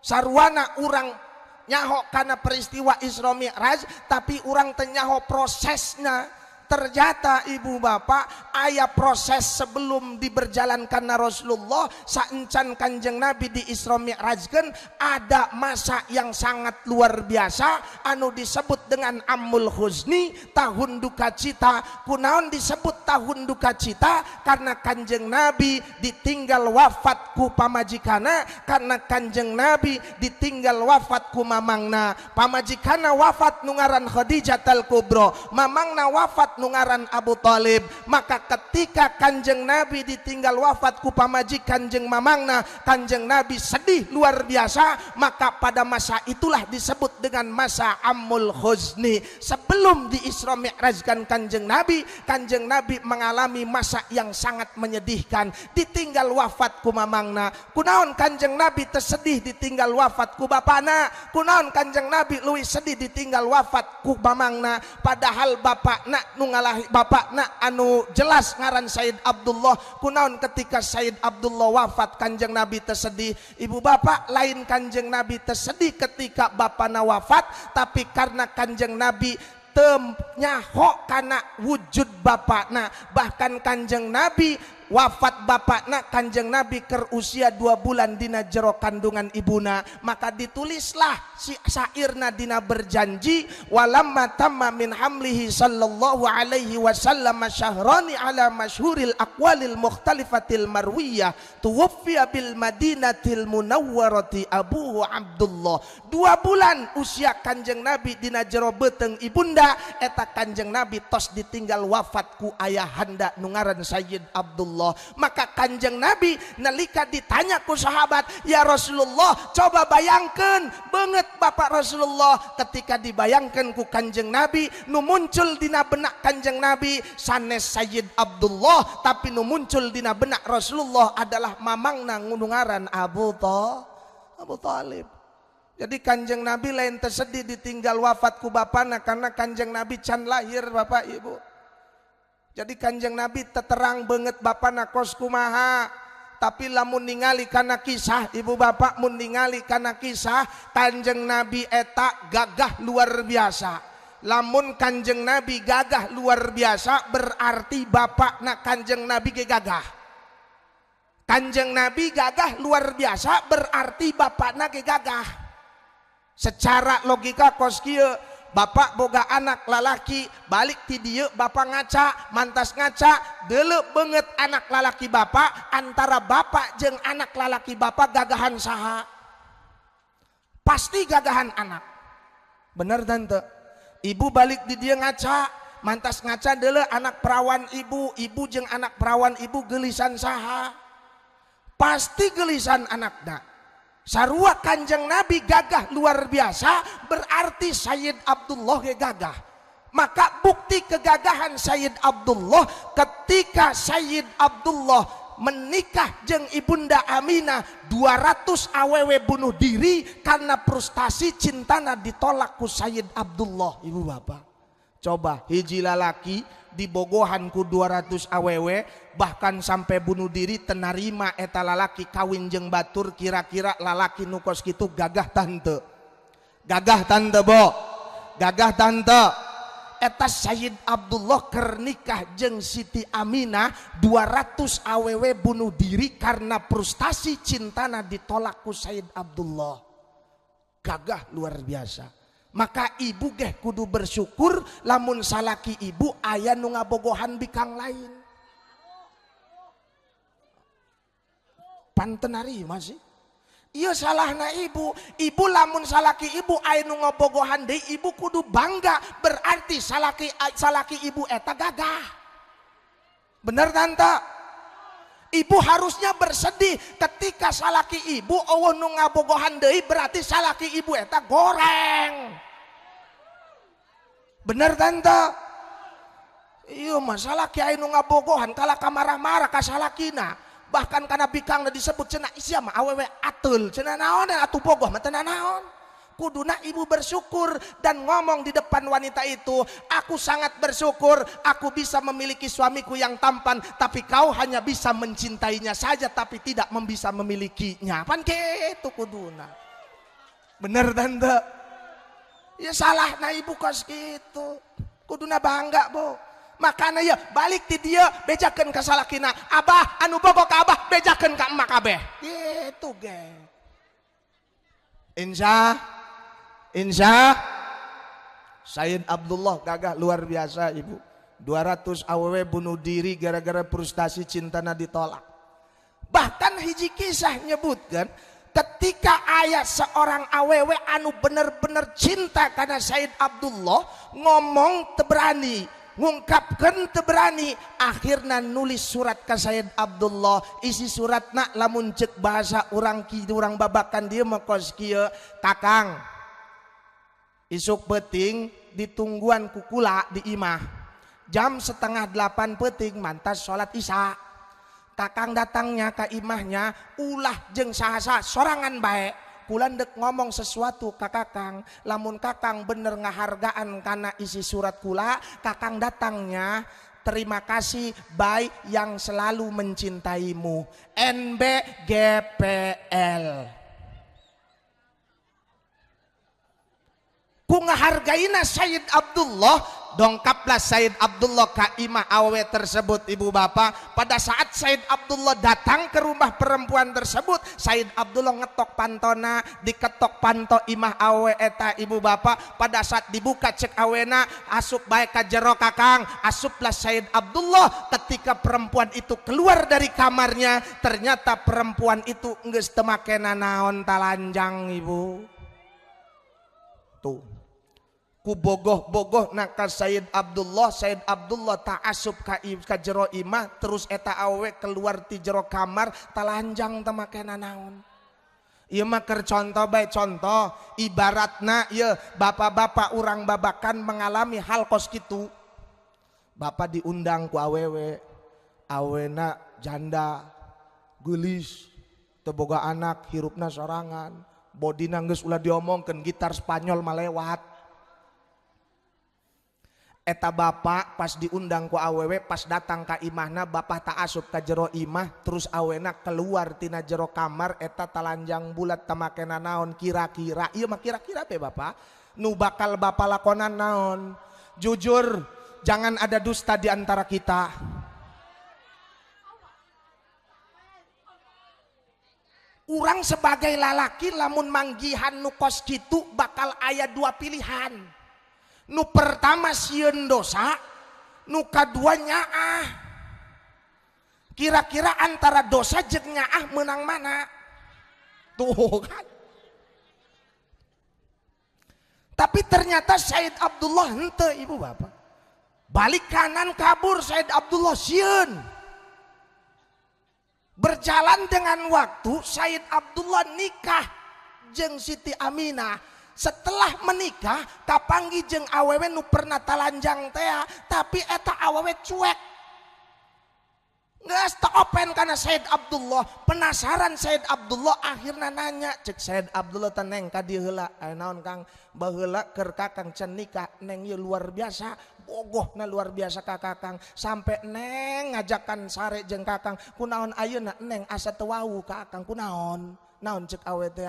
Sarwana urang nyaho karena peristiwa Isra Mi'raj tapi urang teu nyaho prosesnya. Ternyata ibu bapak aya proses sebelum diberjalankan Rasulullah saencan Kanjeng Nabi di Isra Mi'rajkeun ada masa yang sangat luar biasa anu disebut dengan Amul Huzni, tahun duka cita. Kunaon disebut tahun duka cita? Karena Kanjeng Nabi ditinggal wafat ku pamajikana, karena Kanjeng Nabi ditinggal wafat ku mamangna. Pamajikana wafat nu ngaran Khadijatul Kubra, mamangna wafat nu ngaran Abu Thalib. Maka ketika Kanjeng Nabi ditinggal wafat ku pamajikan jeung mamangna, Kanjeng Nabi sedih luar biasa. Maka pada masa itulah disebut dengan masa Amul Huzni. Sebelum di Isra Mi'rajkan Kanjeng Nabi mengalami masa yang sangat menyedihkan, ditinggal wafat ku mamangna. Kunaon Kanjeng Nabi tersedih ditinggal wafat ku bapana? Kunaon Kanjeng Nabi luwih sedih ditinggal wafat ku mamangna? Padahal bapakna nu ngalahi bapakna anu jelas ngaran Sayyid Abdullah. Kunaon ketika Sayyid Abdullah wafat Kanjeng Nabi tersedih? Ibu bapak, lain Kanjeng Nabi tersedih ketika bapana wafat, tapi karena Kanjeng Nabi nyaho karena wujud bapakna. Bahkan Kanjeng Nabi wafat bapakna, Kanjeng Nabi keur usia 2 bulan dina jero kandungan ibuna. Maka ditulislah si syairna dina berjanji, walamma tamma min hamlihi sallallahu alaihi wasallam syahrani ala masyhuril aqwalil mukhtalifatil marwiyah tuwaffiya bil madinatil munawwarati abuhu Abdullah. 2 bulan usia Kanjeng Nabi dina jero beuteung ibunda, eta Kanjeng Nabi tos ditinggal wafat ku ayahanda nu ngaran Sayyid Abdullah. Maka Kanjeng Nabi nalika ditanya ku sahabat, ya Rasulullah, coba bayangkan banget Bapak Rasulullah, ketika dibayangkan ku Kanjeng Nabi, nu muncul dina benak Kanjeng Nabi sanes Sayyid Abdullah, tapi nu muncul dina benak Rasulullah adalah mamangna ngunungaran Abu Thalib. Jadi Kanjeng Nabi lain tersedih ditinggal wafat ku bapana karena Kanjeng Nabi can lahir Bapak Ibu. Jadi Kanjeng Nabi terang banget bapana kos kumaha, Tapi lamun ningali kana kisah ibu bapak, mun ningali kana kisah Kanjeng Nabi eta gagah luar biasa. Lamun Kanjeng Nabi gagah luar biasa berarti bapak nak Kanjeng Nabi ge gagah. Kanjeng Nabi gagah luar biasa berarti bapak nak ge gagah. Secara logika kos kieu, bapak boga anak lalaki, balik ti dieu bapak ngaca, mantas ngaca, deuleu beungeut anak lalaki bapak, antara bapak jeung anak lalaki bapak gagahan saha? Pasti gagahan anak. Bener tante? Ibu balik di dieu ngaca, mantas ngaca deuleu anak perawan ibu, ibu jeung anak perawan ibu geulisan saha? Pasti geulisan anakna. Sarua Kanjeng Nabi gagah luar biasa berarti Sayyid Abdullah gagah. Maka bukti kegagahan Sayyid Abdullah ketika Sayyid Abdullah menikah jeung Ibunda Aminah 200 awewe bunuh diri karena frustasi cintana ditolak ku Sayyid Abdullah. Ibu bapak, coba hiji lalaki dibogohan ku 200 awewe bahkan sampai bunuh diri tenarima eta lalaki kawin jeung batur, kira-kira lalaki nukos kitu gagah tante? Gagah tante bo? Gagah tante? Eta Sayyid Abdullah keur nikah jeung Siti Aminah 200 awewe bunuh diri karena frustasi cintana ditolak ku Sayyid Abdullah. Gagah luar biasa. Maka ibu geh kudu bersyukur lamun salaki ibu aya nu ngabogohan bikang lain. Pantenari masih. Iya salahna ibu. Ibu lamun salaki ibu aya nu ngabogohan deui ibu kudu bangga, berarti salaki ibu eta gagah. Bener tante? Ibu harusnya bersedih ketika salaki ibu eueuh nu ngabogohan deui berarti salaki ibu eta goreng. Bener tante? Iya mah salaki aya nu ngabogohan kala kamarah-marah ka salakina. Bahkan kana bikangna disebut cenah isia mah awewe ateul, cenah naon atuh bogoh mah teu naon. Kuduna ibu bersyukur dan ngomong di depan wanita itu, aku sangat bersyukur aku bisa memiliki suamiku yang tampan, tapi kau hanya bisa mencintainya saja tapi tidak bisa memilikinya. Pan kitu kuduna. Bener tante? Ya salah na ibu kos gitu. Kuduna bangga bu. Makana ya balik ti dia bejakeun ka salakina, abah anu bogo ka abah bejakeun ka emak kabeh. Gitu ge. Insya Sayyid Abdullah gagah luar biasa ibu. 200 awewe bunuh diri gara-gara frustasi cintana ditolak. Bahkan hiji kisah nyebutkan ketika aya seorang awewe anu bener-bener cinta karena Sayyid Abdullah ngomong teu berani, ngungkapkan teu berani, akhirna nulis surat ka Sayyid Abdullah. Isi suratna lamun ceuk bahasa urang urang babakan dieu mah kos kieu, Kakang isuk peuting ditungguan kukula di imah jam 7:30 peuting mantas sholat isya. Kakang datangnya ke imahnya ulah jeung saha-saha sorangan bae. Kula dek ngomong sesuatu ka Kakang, lamun Kakang bener ngahargaan karena isi surat kula, Kakang datangnya terima kasih baik yang selalu mencintaimu. NBGPL. Ku ngahargaina Sayyid Abdullah, dongkaplah Sayyid Abdullah ka imah awewe tersebut ibu bapak. Pada saat Sayyid Abdullah datang ke rumah perempuan tersebut, Sayyid Abdullah ngetok pantona, diketok panto imah awewe eta ibu bapak. Pada saat dibuka cek awena, asup bae ka jero Kakang, asuplah Sayyid Abdullah. Ketika perempuan itu keluar dari kamarnya, ternyata perempuan itu geus teu makena naon talanjang ibu. Tuh ku bogoh-bogoh nak ka Sayyid Abdullah tak asup ka jero imah, terus eta awewe keluar ti jero kamar talanjang teu makena naon. Ieu mah keur contoh bae, contoh ibaratna ieu bapak-bapak urang babakan mengalami hal kos kitu. Bapak diundang ku awewe, awena janda geulis teu boga anak, hirupna sorangan, bodina geus ulah diomongkeun gitar Spanyol mah lewat. Eta bapak pas diundang ku awewe, pas datang ka imahna, bapak tak asup ka jero imah, terus awena keluar tina jero kamar, eta talanjang bulat tamakena naon kira-kira. Iya mah kira-kira be bapak, nu bakal bapak lakonan naon. Jujur, jangan ada dusta di antara kita. Urang sebagai lalaki lamun manggihan nu kos kitu bakal aya dua pilihan. Nu pertama sieun dosa, nu kadua nyaah. Kira-kira antara dosa jeung nyaah menang mana? Tuh kan. Tapi ternyata Said Abdullah henteu ibu bapak. Balik kanan kabur Said Abdullah sieun. Berjalan dengan waktu Said Abdullah nikah jeung Siti Aminah. Setelah menikah kapanggi jeung awewe nu pernah talanjang teh, tapi eta awewe cuek. Geus teu open kana Said Abdullah. Penasaran Said Abdullah akhirna nanya, cek Said Abdullah teh neng ka dieu heula. Naon Kang? Baheula keur Kakang can nikah, neng ieu luar biasa. Bogohna luar biasa ka Kakang. Sampai neng ngajakan sare jeung Kakang. Kunaon ayeuna neng asa teu wau ka Kakang kunaon? Naon cek awewe teh?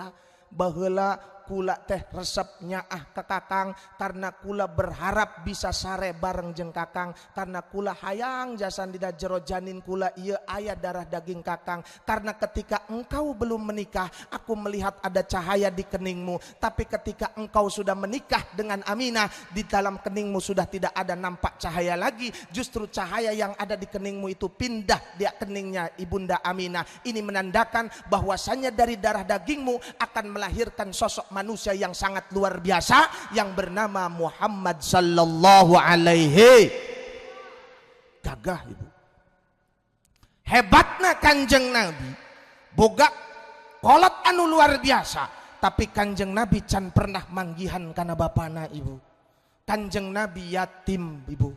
Baheula kula teh resep nyaah ke Kakang karena kula berharap bisa sare bareng jeung Kakang, karena kula hayang jasan dina jero janin kula ieu aya darah daging Kakang. Karena ketika engkau belum menikah aku melihat ada cahaya di keningmu, tapi ketika engkau sudah menikah dengan Aminah di dalam keningmu sudah tidak ada nampak cahaya lagi, justru cahaya yang ada di keningmu itu pindah di keningnya Ibunda Aminah. Ini menandakan bahwasannya dari darah dagingmu akan melahirkan sosok manusia yang sangat luar biasa yang bernama Muhammad sallallahu alaihi. Gagah ibu. Hebatna Kanjeng Nabi boga kolot anu luar biasa, tapi Kanjeng Nabi can pernah manggihan kana bapana ibu. Kanjeng Nabi yatim ibu.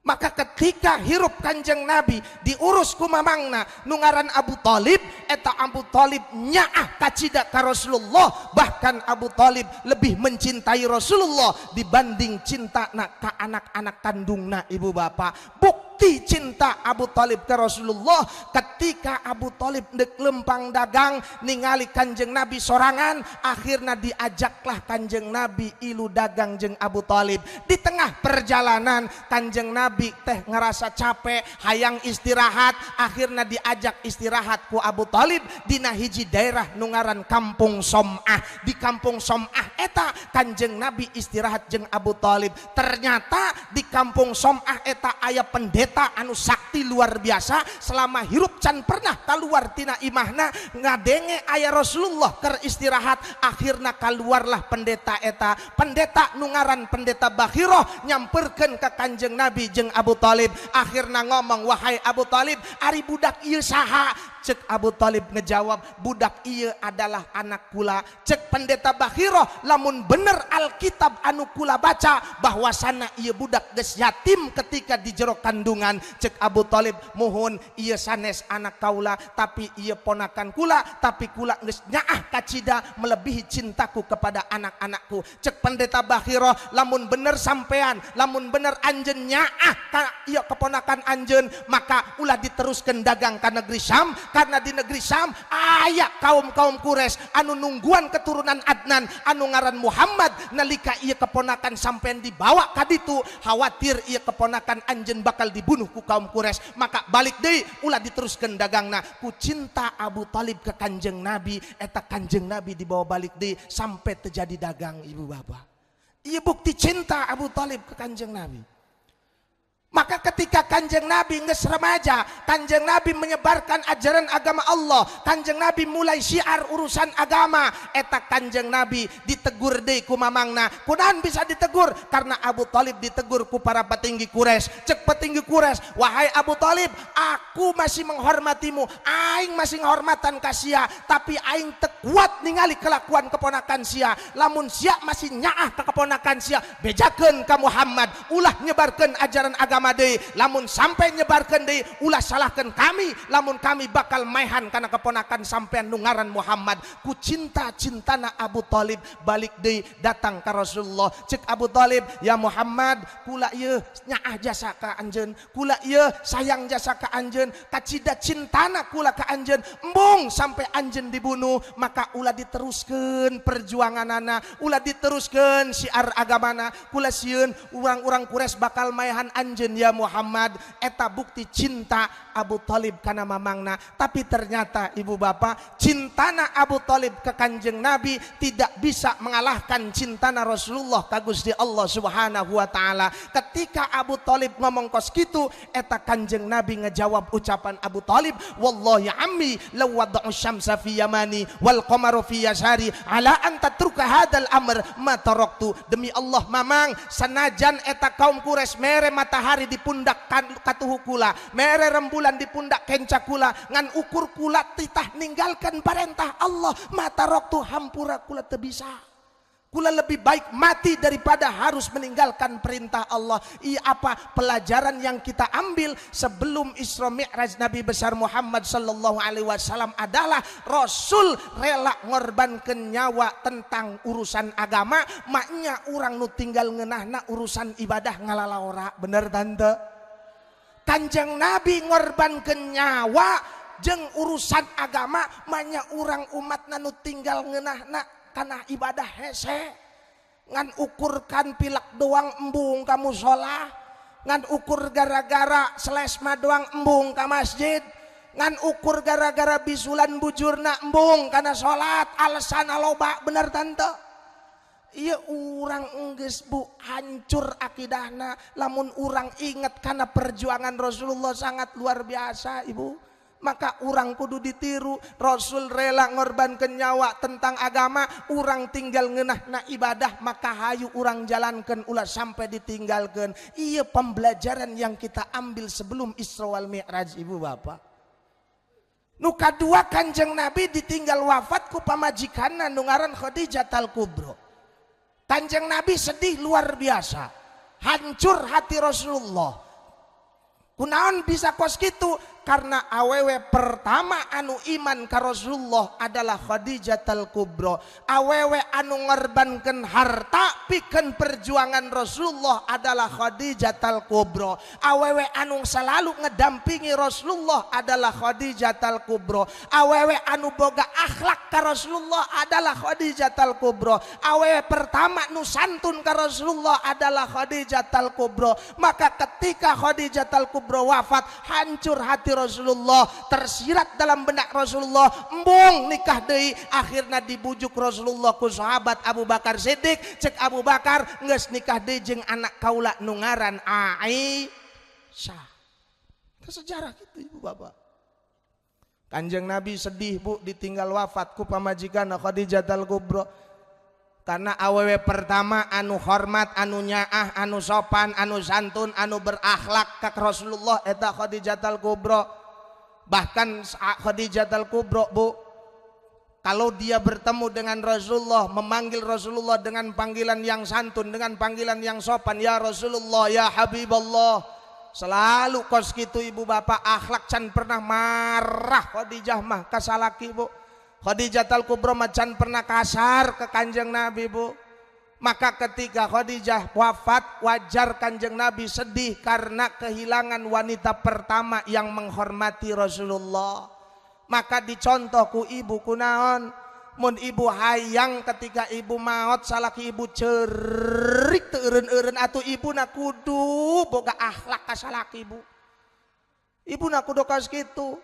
Maka ketika hirup Kanjeng Nabi diurus ku mamangna nu ngaran Abu Thalib, eta Abu Thalib nyaah kacida ka Rasulullah, bahkan Abu Thalib lebih mencintai Rasulullah dibanding cintana ka anak-anak kandungna ibu bapak. Bukti cinta Abu Thalib ke Rasulullah ketika Abu Thalib dek lempang dagang ningali Kanjeng Nabi sorangan, akhirnya diajaklah Kanjeng Nabi ilu dagang jeung Abu Thalib. Di tengah perjalanan Kanjeng Nabi teh ngerasa capek hayang istirahat, akhirnya diajak istirahat ku Abu Thalib dina hiji daerah nu ngaran Kampung Som'ah. Di Kampung Som'ah eta Kanjeng Nabi istirahat jeung Abu Thalib. Ternyata di Kampung Som'ah eta aya pendeta anu sakti luar biasa, selama hirup can pernah keluar tina imahna ngadenge aya Rasulullah keur istirahat. Akhirna keluarlah pendeta eta, pendeta nu ngaran pendeta Bakhiroh, nyamperkeun ka Kanjeng Nabi jeung Abu Thalib. Akhirna ngomong, wahai Abu Thalib, ari budak ieu saha? Cek Abu Thalib ngejawab, budak ieu adalah anak kula. Cek pendeta Bakhiroh, lamun bener Alkitab anu kula baca bahwasana ieu budak geus yatim ketika di jero kandungan. Cek Abu Thalib, mohon ieu sanes anak kaula, tapi ieu ponakan kula, tapi kula geus nyaah kacida melebihi cintaku kepada anak-anakku. Cek pendeta Bakhiroh, lamun bener sampean, lamun bener anjeun nyaah ka ieu keponakan anjeun, maka ulah diteruskeun dagang ka negeri Syam, karena di negeri Syam aya kaum-kaum Quraisy anu nungguan keturunan Adnan anu ngaran Muhammad. Nalika ieu keponakan sampean dibawa ka ditu, khawatir ieu keponakan anjeun bakal dibunuh ku kaum Quraisy, maka balik deui ulah diteruskeun dagangna. Ku cinta Abu Thalib ke Kanjeng Nabi, eta Kanjeng Nabi dibawa balik deui sampai terjadi dagang ibu bapak. Ieu bukti cinta Abu Thalib ke Kanjeng Nabi. Maka ketika Kanjeng Nabi geus remaja, Kanjeng Nabi menyebarkan ajaran agama Allah, Kanjeng Nabi mulai syiar urusan agama, eta Kanjeng Nabi ditegur deui ku mamangna. Kunaon bisa ditegur? Karena Abu Thalib ditegur ku para petinggi Quraisy. Cek petinggi Quraisy, wahai Abu Thalib, aku masih menghormatimu, aing masih menghormatan ka sia, tapi aing teu kuat ningali kelakuan keponakan sia. Lamun sia masih nyaah ka keponakan sia, bejakeun ka Muhammad, ulah nyebarkeun ajaran agama deui. Lamun lamun sampai nyebarkan deui ulah salahkan kami lamun kami bakal maihan karena keponakan sampean nu ngaran Muhammad ku cinta-cintana Abu Thalib balik deui datang ka Rasulullah cek Abu Thalib ya Muhammad kula ieu nyaah jasa ka anjeun kula ieu sayang jasa ka anjeun kacida cintana kula ka anjeun embung sampai anjeun dibunuh maka ulah diteruskeun perjuanganana ulah diteruskeun syiar agamana kula sieun urang-urang Quraisy bakal maihan anjeun ya Muhammad eta bukti cinta Abu Thalib kana mamangna tapi ternyata ibu bapak cintana Abu Thalib ke Kanjeng Nabi tidak bisa mengalahkan cintana Rasulullah ka Gusti Allah Subhanahu wa taala ketika Abu Thalib ngomong kos kitu eta Kanjeng Nabi ngejawab ucapan Abu Thalib wallahi ammi law wada'u syamsa fi yamani wal qamaru fi yasari ala an tatruka hadzal amr ma taraktu demi Allah mamang sanajan eta kaum Quraisy mere matahari di pundak katuhu kula mere rembulan di pundak kenca kula ngan ukur kula titah ninggalkan perintah Allah mata roktu hampura kula teu bisa kula lebih baik mati daripada harus meninggalkan perintah Allah. Iya apa pelajaran yang kita ambil sebelum Isra Mi'raj Nabi besar Muhammad sallallahu alaihi wasallam adalah Rasul rela ngorbankeun nyawa tentang urusan agama maknya urang nu tinggal ngeunahna urusan ibadah ngalalaora bener tante Kanjeng Nabi ngorbankeun nyawa jeung urusan agama maknya urang umatna nu tinggal ngeunahna karena ibadah hese ngan ukurkan pilak doang embung kamu sholat ngan ukur gara-gara selesma doang embung ka masjid ngan ukur gara-gara bisulan bujurna embung karena sholat alasan loba bener tante iya urang enggeus bu hancur akidahna lamun urang inget karena perjuangan Rasulullah sangat luar biasa ibu maka urang kudu ditiru Rasul rela ngorbankeun nyawa tentang agama urang tinggal ngeunahna ibadah maka hayu urang jalankeun ulah sampai ditinggalkeun ieu pembelajaran yang kita ambil sebelum Isra wal Mi'raj ibu bapak nu kadua Kanjeng Nabi ditinggal wafat ku pamajikanna nu ngaran Khadijatul Kubra Kanjeng Nabi sedih luar biasa hancur hati Rasulullah kunaon bisa kos kitu karena awewe pertama anu iman ka Rasulullah adalah Khadijatul Kubra awewe anu ngorbankeun harta pikeun perjuangan Rasulullah adalah Khadijatul Kubra awewe anu selalu ngedampingi Rasulullah adalah Khadijatul Kubra awewe anu boga akhlak ka Rasulullah adalah Khadijatul Kubra awewe pertama nu santun ka Rasulullah adalah Khadijatul Kubra maka ketika Khadijatul Kubra wafat hancur hati Rasulullah tersirat dalam benak Rasulullah embung nikah deui akhirna dibujuk Rasulullah ku sahabat Abu Bakar Siddiq cek Abu Bakar geus nikah deui jeung anak kaula nu ngaran Aisyah itu sejarah gitu ibu bapak Kanjeng Nabi sedih bu ditinggal wafat ku pamajikanna Khadijatul Kubra karena awewe pertama anu hormat anu nyaah anu sopan anu santun anu berakhlak ka Rasulullah eta Khadijatul Kubra bahkan Khadijatul Kubra bu kalau dia bertemu dengan Rasulullah memanggil Rasulullah dengan panggilan yang santun dengan panggilan yang sopan ya Rasulullah ya Habiballah selalu kos kitu ibu bapak akhlak can pernah marah Khadijah mah ka salaki bu Khadijatul Kubra macan pernah kasar ke Kanjeng Nabi bu maka ketika Khadijah wafat wajar Kanjeng Nabi sedih karena kehilangan wanita pertama yang menghormati Rasulullah maka dicontoh ku ibu kunaon mun ibu hayang ketika ibu maot salaki ibu cerik teu eureun-eureun atuh ibuna kudu boga akhlak ka salaki ibu ibuna kudu kaos kitu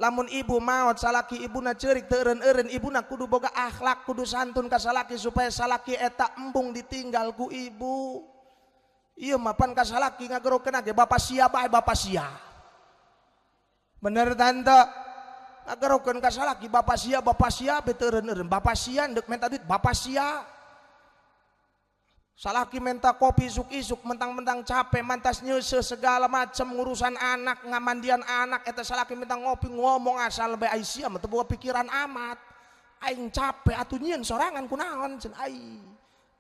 lamun ibu maot salaki ibuna ceurik teu eureun-eureun ibuna kudu boga akhlak kudu santun ka salaki supaya salaki eta embung ditinggal ku ibu ieu mapan ka salaki ngagerokeun ge bapak sia bae bapak sia bener tante ngagerokeun ka salaki bapak sia be teu eureun-eureun bapak sia endek menta duit bapak sia salaki minta kopi isuk-isuk mentang-mentang capek mantas nyeuseut segala macam urusan anak ngamandian anak eta salaki minta ngopi ngomong asal bae Aisyah mah teu boga pikiran amat aing capek atuh nyieun sorangan kunaon cenah ai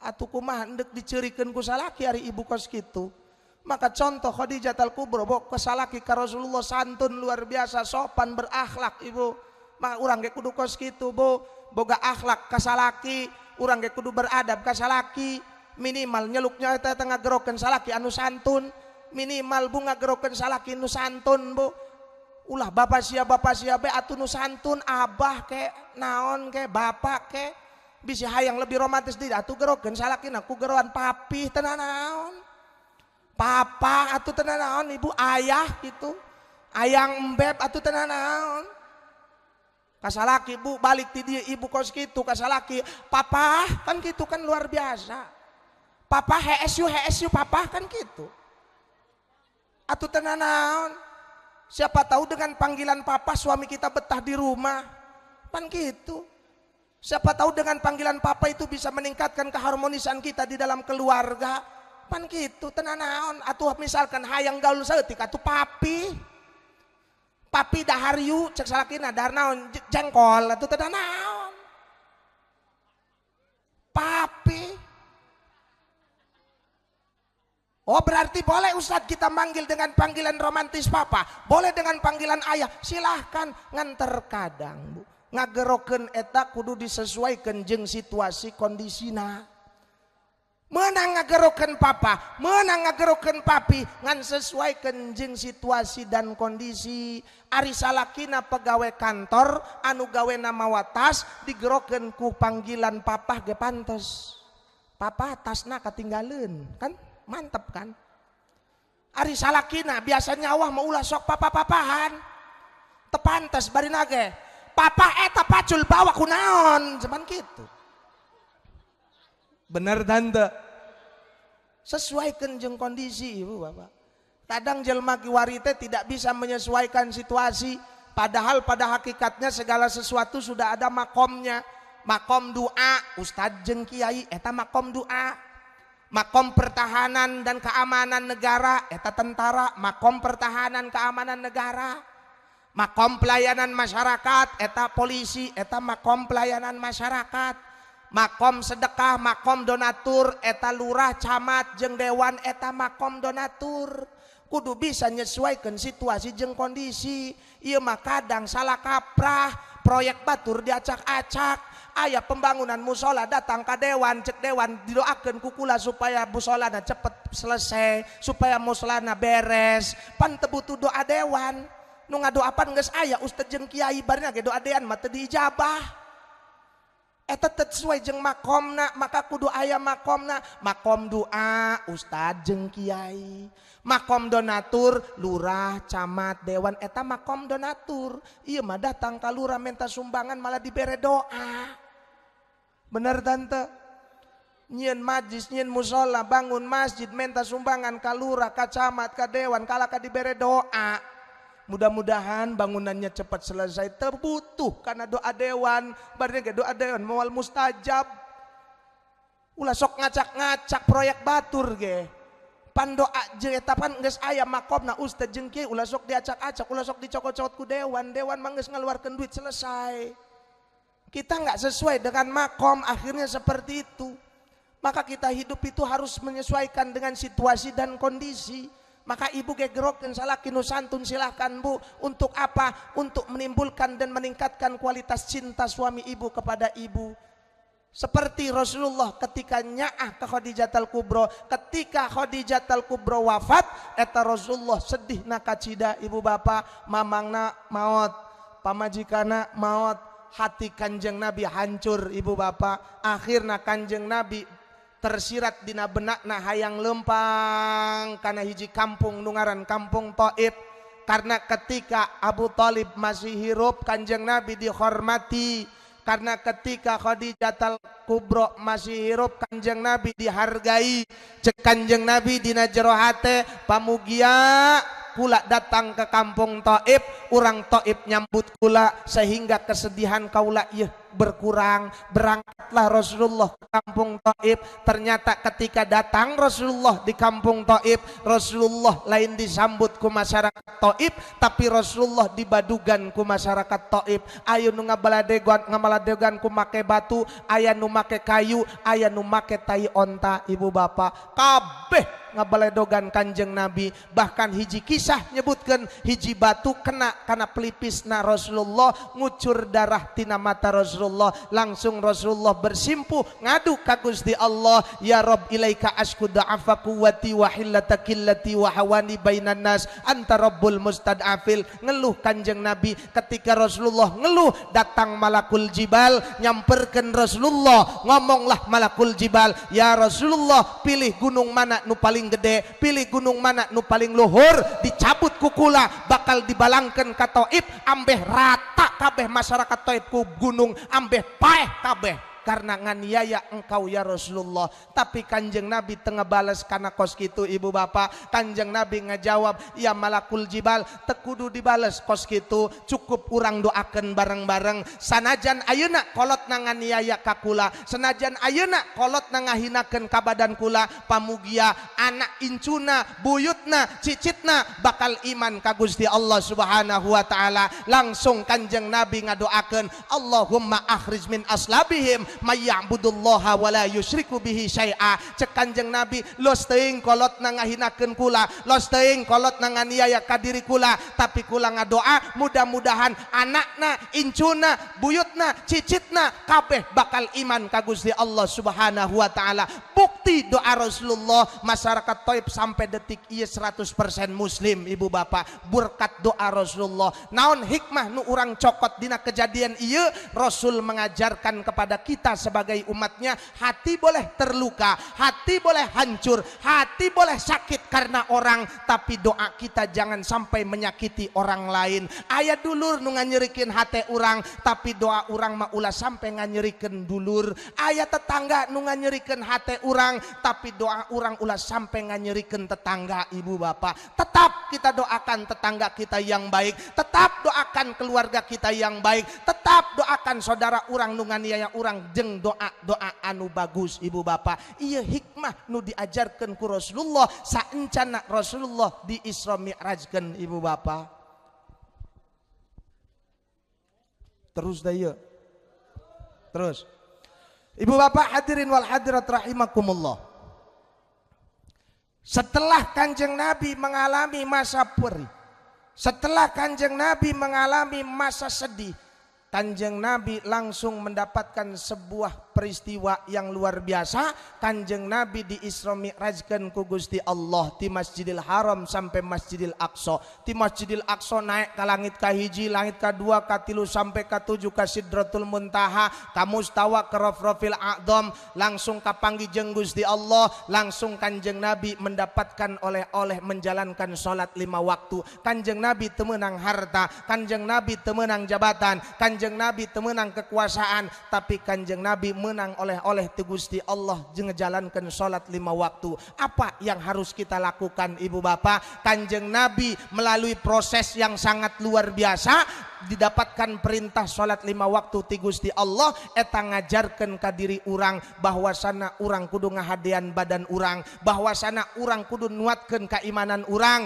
atuh kumaha endek diceurikeun ku salaki ari ibu kos kitu Maka contoh Khadijah Al-Kubro kesalaki ka Rasulullah santun luar biasa, sopan berakhlak ibu. Maka urang ge kudu kos kitu bu, boga akhlak kasalaki, urang ge kudu beradab kasalaki. Minimal nyeluknya eta ngagerokeun salaki anu santun, minimal bu ngagerokeun salaki nu santun bu. Ulah bapak sia be atuh nu santun, abah ke naon ke bapak ke bisi hayang lebih romantis di atuh gerokeun salakina ku geroan papi teu naon. Papa atuh teu naon, ibu ayah gitu. Ayang embeb atuh teu naon. Kasalaki bu balik ti dieu ibu kos kitu kasalaki, papa kan gitu kan luar biasa. Papa hees you papa kan gitu. Atuh teu naon. Siapa tahu dengan panggilan papa suami kita betah di rumah. Kan gitu. Siapa tahu dengan panggilan papa itu bisa meningkatkan keharmonisan kita di dalam keluarga. Pan gitu tenanaon atuh misalkan hayang gaul saeutik atuh papi dahariu cek salakina dahar naon jengkol atuh tenanaon papi. Oh berarti boleh Ustadz kita manggil dengan panggilan romantis papa, boleh dengan panggilan ayah, silahkan. Nganter kadang bu ngagerokeun eta kudu disesuaikan jeung situasi kondisina. Menang ngagerokeun papa, menang ngagerokeun papi, ngan sesuaikeun jeung situasi dan kondisi. Ari salakina pegawai kantor anu gawena mawa tas digerokeun ku panggilan papa ge pantes. Papa tasna katinggalin kan mantep kan. Ari salakina biasa nyawah mau ulah sok papa-papahan teu pantes barina ge papa eta pacul bawa ku naon zaman kitu. Bener tante, sesuaikan jeung kondisi ibu bapak. Kadang jelma kiwari teh tidak bisa menyesuaikan situasi, padahal pada hakikatnya segala sesuatu sudah ada makomnya. Makom doa ustadz jeung kiai eta makom doa. Makom pertahanan dan keamanan negara eta tentara, makom pertahanan keamanan negara. Makom pelayanan masyarakat eta polisi eta makom pelayanan masyarakat. Makom sedekah, makom donatur eta lurah, camat jeung dewan eta makom donatur. Kudu bisa nyesuaikan situasi jeung kondisi. Ieu mah kadang salah kaprah, proyek batur diacak-acak. Aya pembangunan musola datang ka dewan, cek dewan didoakeun ku kula supaya musolana cepet selesai, supaya musolana beres. Pan teu butuh doa dewan. Nu ngadoapan geus aya ustadz jeung kiai barina ge doa dewan mah teu diijabah. Eta sesuai jeung makomna, maka kudu aya makomna. Makom doa ustadz jeung kiai, makom donatur lurah, camat, dewan eta makom donatur. Ieu mah datang ka lurah minta sumbangan malah dibere doa. Bener tante? Nyieun majlis, nyieun musola, bangun masjid minta sumbangan ka lurah, ka camat, ka dewan, kalaka dibere doa. Mudah-mudahan bangunannya cepat selesai. Terbutuh karena doa dewan. Barangnya doa dewan mawal mustajab. Ulah sok ngacak-ngacak proyek batur ge. Pan doa jeung eta pan geus aya makomna ustadz jeung kiai ulah sok diacak-acak, ulah sok dicokot-cokot ku dewan. Dewan mah geus ngaluarkeun duit selesai. Kita enggak sesuai dengan makom, akhirnya seperti itu. Maka kita hidup itu harus menyesuaikan dengan situasi dan kondisi. Maka ibu gegerokeun salaki nu santun silahkan bu. Untuk apa? Untuk menimbulkan dan meningkatkan kualitas cinta suami ibu kepada ibu. Seperti Rasulullah ketika nyaah ke Khadijatul Kubro, ketika Khadijatul Kubro wafat, eta Rasulullah sedih na kacida ibu bapak, mamangna maot, pamajikana maot, hati Kanjeng Nabi hancur ibu bapak. Akhirna Kanjeng Nabi tersirat dina benakna hayang lempang kana hiji kampung nungaran kampung Thaif. Karena ketika Abu Thalib masih hirup Kanjeng Nabi dihormati, karena ketika Khadijatul Kubro masih hirup Kanjeng Nabi dihargai. Cek Kanjeng Nabi dina jero hate, pamugia kula datang ke kampung Thaif, urang Thaif nyambut kula sehingga kesedihan kaula ieu berkurang. Berangkatlah Rasulullah ke kampung Thaif. Ternyata ketika datang Rasulullah di kampung Thaif, Rasulullah lain disambut ku masyarakat Thaif, tapi Rasulullah dibadugan ku masyarakat Thaif. Aya nu ngabaladegan ku make batu, aya nu make kayu, aya nu make tai onta ibu bapak. Kabeh ngabaledogan Kanjeng Nabi. Bahkan hiji kisah nyebutkan hiji batu kena karena pelipisna Rasulullah, ngucur darah tina mata Rasulullah. Langsung Rasulullah bersimpuh ngadu ka Gusti Allah, ya Rob ilaika asku da'afa quwwati wa hillata killati wa hawani bainan nas anta rabbul mustad'afil. Ngeluh Kanjeng Nabi. Ketika Rasulullah ngeluh, datang malakul jibal nyamperkeun Rasulullah. Ngomonglah malakul jibal, ya Rasulullah, pilih gunung mana nu paling gede, pilih gunung mana nu paling luhur, dicabut kukula, bakal dibalangkeun ka Taif, ambeh rata kabeh masyarakat Taif ku gunung, ambeh paeh kabeh karena nganiaya engkau ya Rasulullah. Tapi Kanjeng Nabi tengah balas karena kos gitu ibu bapak. Kanjeng Nabi ngejawab, ya malakul jibal, tekudu dibales kos gitu, cukup urang doakan bareng-bareng. Sanajan ayeuna kolot nganiaya kakula, senajan ayeuna kolot ngahinakeun ka badan kula, pamugia anak incuna, buyutna, cicitna bakal iman ka Gusti Allah Subhanahu wa taala. Langsung Kanjeng Nabi ngadoakeun, Allahumma akhrij min aslabihim mayya'budullaha wa la yusyriku bihi syai'a. Cek Kanjeng Nabi, los teuing kolot ngahinakeun kula, los teuing kolot nganiaya ka diri kula, tapi kula ngadoa mudah-mudahan anakna, incuna, buyutna, cicitna kabeh bakal iman ka Gusti Allah Subhanahu wa taala. Bukti doa Rasulullah, masyarakat Taif sampai detik ieu 100% muslim ibu bapak, berkat doa Rasulullah. Naon hikmah nu urang cokot dina kejadian ieu? Rasul mengajarkan kepada kita sebagai umatnya, hati boleh terluka, hati boleh hancur, hati boleh sakit karena orang, tapi doa kita jangan sampai menyakiti orang lain. Aya dulur nu nganyerikeun hate urang, tapi doa urang mah ulah sampai nganyerikeun dulur. Aya tetangga nu nganyerikeun hate urang, tapi doa urang ulah sampai nganyerikeun tetangga ibu bapak. Tetap kita doakan tetangga kita yang baik, tetap doakan keluarga kita yang baik, tetap doakan saudara urang nu nganiaya urang jeung doa-doa anu bagus ibu bapak. Ieu hikmah nu diajarkeun ku Rasulullah saencana Rasulullah di Isra Mi'rajkeun ibu bapak. Terus da ieu. Terus. Ibu bapak hadirin wal hadirat rahimakumullah. Setelah Kanjeng Nabi mengalami masa perih, setelah Kanjeng Nabi mengalami masa sedih, Kanjeng Nabi langsung mendapatkan sebuah peristiwa yang luar biasa. Kanjeng Nabi di Isra Mi'rajkeun ku Gusti Allah di Masjidil Haram sampai Masjidil Aqsa. Di Masjidil Aqsa naik ka langit ka hiji, langit ka dua, ka tilu sampai ka tujuh, ka Sidratul Muntaha, ka Mustawa, ka Rafrafil A'dham, langsung kapanggih jeung Gusti Allah. Langsung Kanjeng Nabi mendapatkan oleh-oleh menjalankan salat 5 waktu. Kanjeng Nabi teu meunang harta, Kanjeng Nabi teu meunang jabatan, Kanjeng Nabi teu meunang kekuasaan, tapi Kanjeng Nabi menang oleh-oleh ti Gusti Allah jeung ngejalankeun salat 5 waktu. Apa yang harus kita lakukan ibu bapak? Kanjeng Nabi melalui proses yang sangat luar biasa didapatkan perintah salat 5 waktu ti Gusti Allah, eta ngajarkeun ka diri urang bahwasana urang kudu ngahadean badan urang, bahwasana urang kudu nuatkeun keimanan urang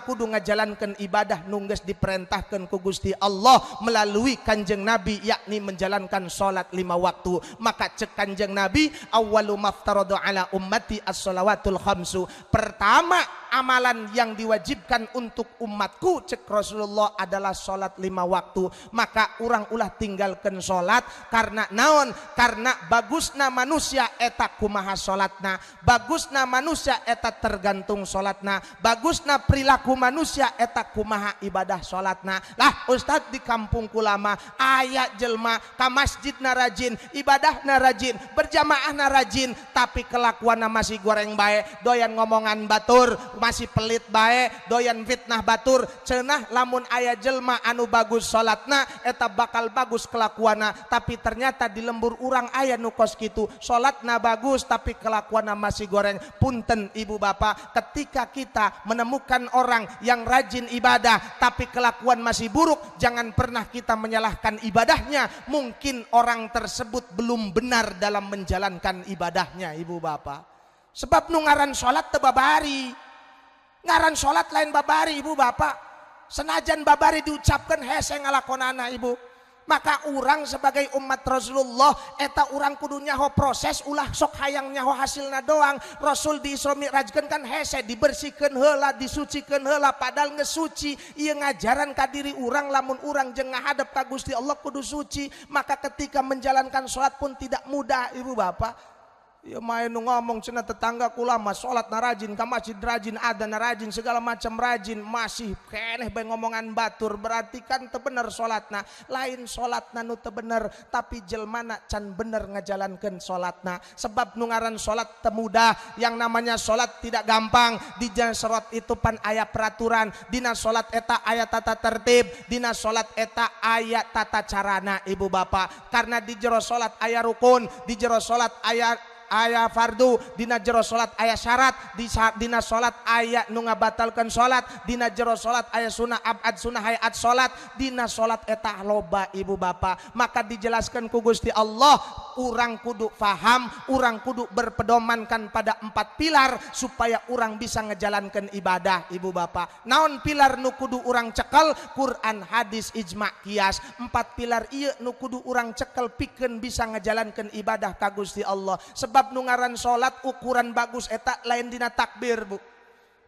kudu ngajalankeun ibadah nu geus diperintahkeun ku Gusti Allah melalui Kanjeng Nabi, yakni menjalankan salat 5 waktu. Maka cek Kanjeng Nabi, awwalu maftaradu ala ummati as-shalawatul khamsu. Pertama amalan yang diwajibkan untuk umatku, cek Rasulullah, adalah salat 5 waktu. Maka urang ulah tinggalkan salat karena naon? Karena bagusna manusia eta kumaha salatna, bagusna manusia eta tergantung salatna, bagusna perilaku manusia eta kumaha ibadah salatna. Lah ustad di kampung kulama aya jelma ka masjidna rajin, ibadahna rajin, berjamaahna rajin, tapi kelakuanna masih goreng bae, doyan ngomongan batur, masih pelit bae, doyan fitnah batur. Cenah lamun aya jelma anu bagus salatna eta bakal bagus kelakuanna, tapi ternyata di lembur urang aya nu kos kitu, salatna bagus tapi kelakuanna masih goreng. Punten ibu bapak, ketika kita menemukan orang yang rajin ibadah tapi kelakuan masih buruk, jangan pernah kita menyalahkan ibadahnya. Mungkin orang tersebut belum benar dalam menjalankan ibadahnya ibu bapak. Sebab nu ngaran salat teu babari, ngaran salat lain babari ibu bapak. Senajan babari diucapkan hese ngalakonana ibu, Maka orang sebagai umat Rasulullah eta orang kudu nyaho proses ulah sok hayang nyaho hasilna doang. Rasul di Isra Mi'rajkeun kan hese dibersihkeun heula, disucikeun heula, padahal ngesuci ieu ngajaran ka diri urang lamun urang jeung ngahadap ka Gusti Allah kudu suci. Maka ketika menjalankan sholat pun tidak mudah ibu bapak. Ya main ngomong cenah tetangga kula mah salat na rajin, ka masjid rajin, adzan na rajin, segala macam rajin, masih keneh bae ngomongan batur, berarti kan teu bener salatna. Lain salatna nu teu bener, tapi jelmana can bener ngajalankeun salatna. Sebab nu ngaran salat teu mudah, yang namanya salat tidak gampang. Di jalan salat itu pan aya peraturan, dina salat eta aya tata tertib, dina salat eta aya tata carana ibu bapak. Karena di jero salat aya rukun, di jero salat aya fardu, dina jero salat aya syarat, dina salat aya nu ngabatalkeun salat, dina jero salat aya sunah abad sunah hayat salat, dina salat eta loba ibu bapak. Maka dijelaskan ku Gusti Allah, urang kudu faham, urang kudu berpedomankan pada 4 pilar supaya urang bisa ngejalankan ibadah ibu bapak. Naon pilar nu kudu urang cekel? Quran, hadis, ijma, qiyas. 4 pilar ieu nu kudu urang cekel pikeun bisa ngejalankan ibadah ka Gusti Allah. Sebab nu ngaran salat ukuran bagus eta lain dina takbir bu.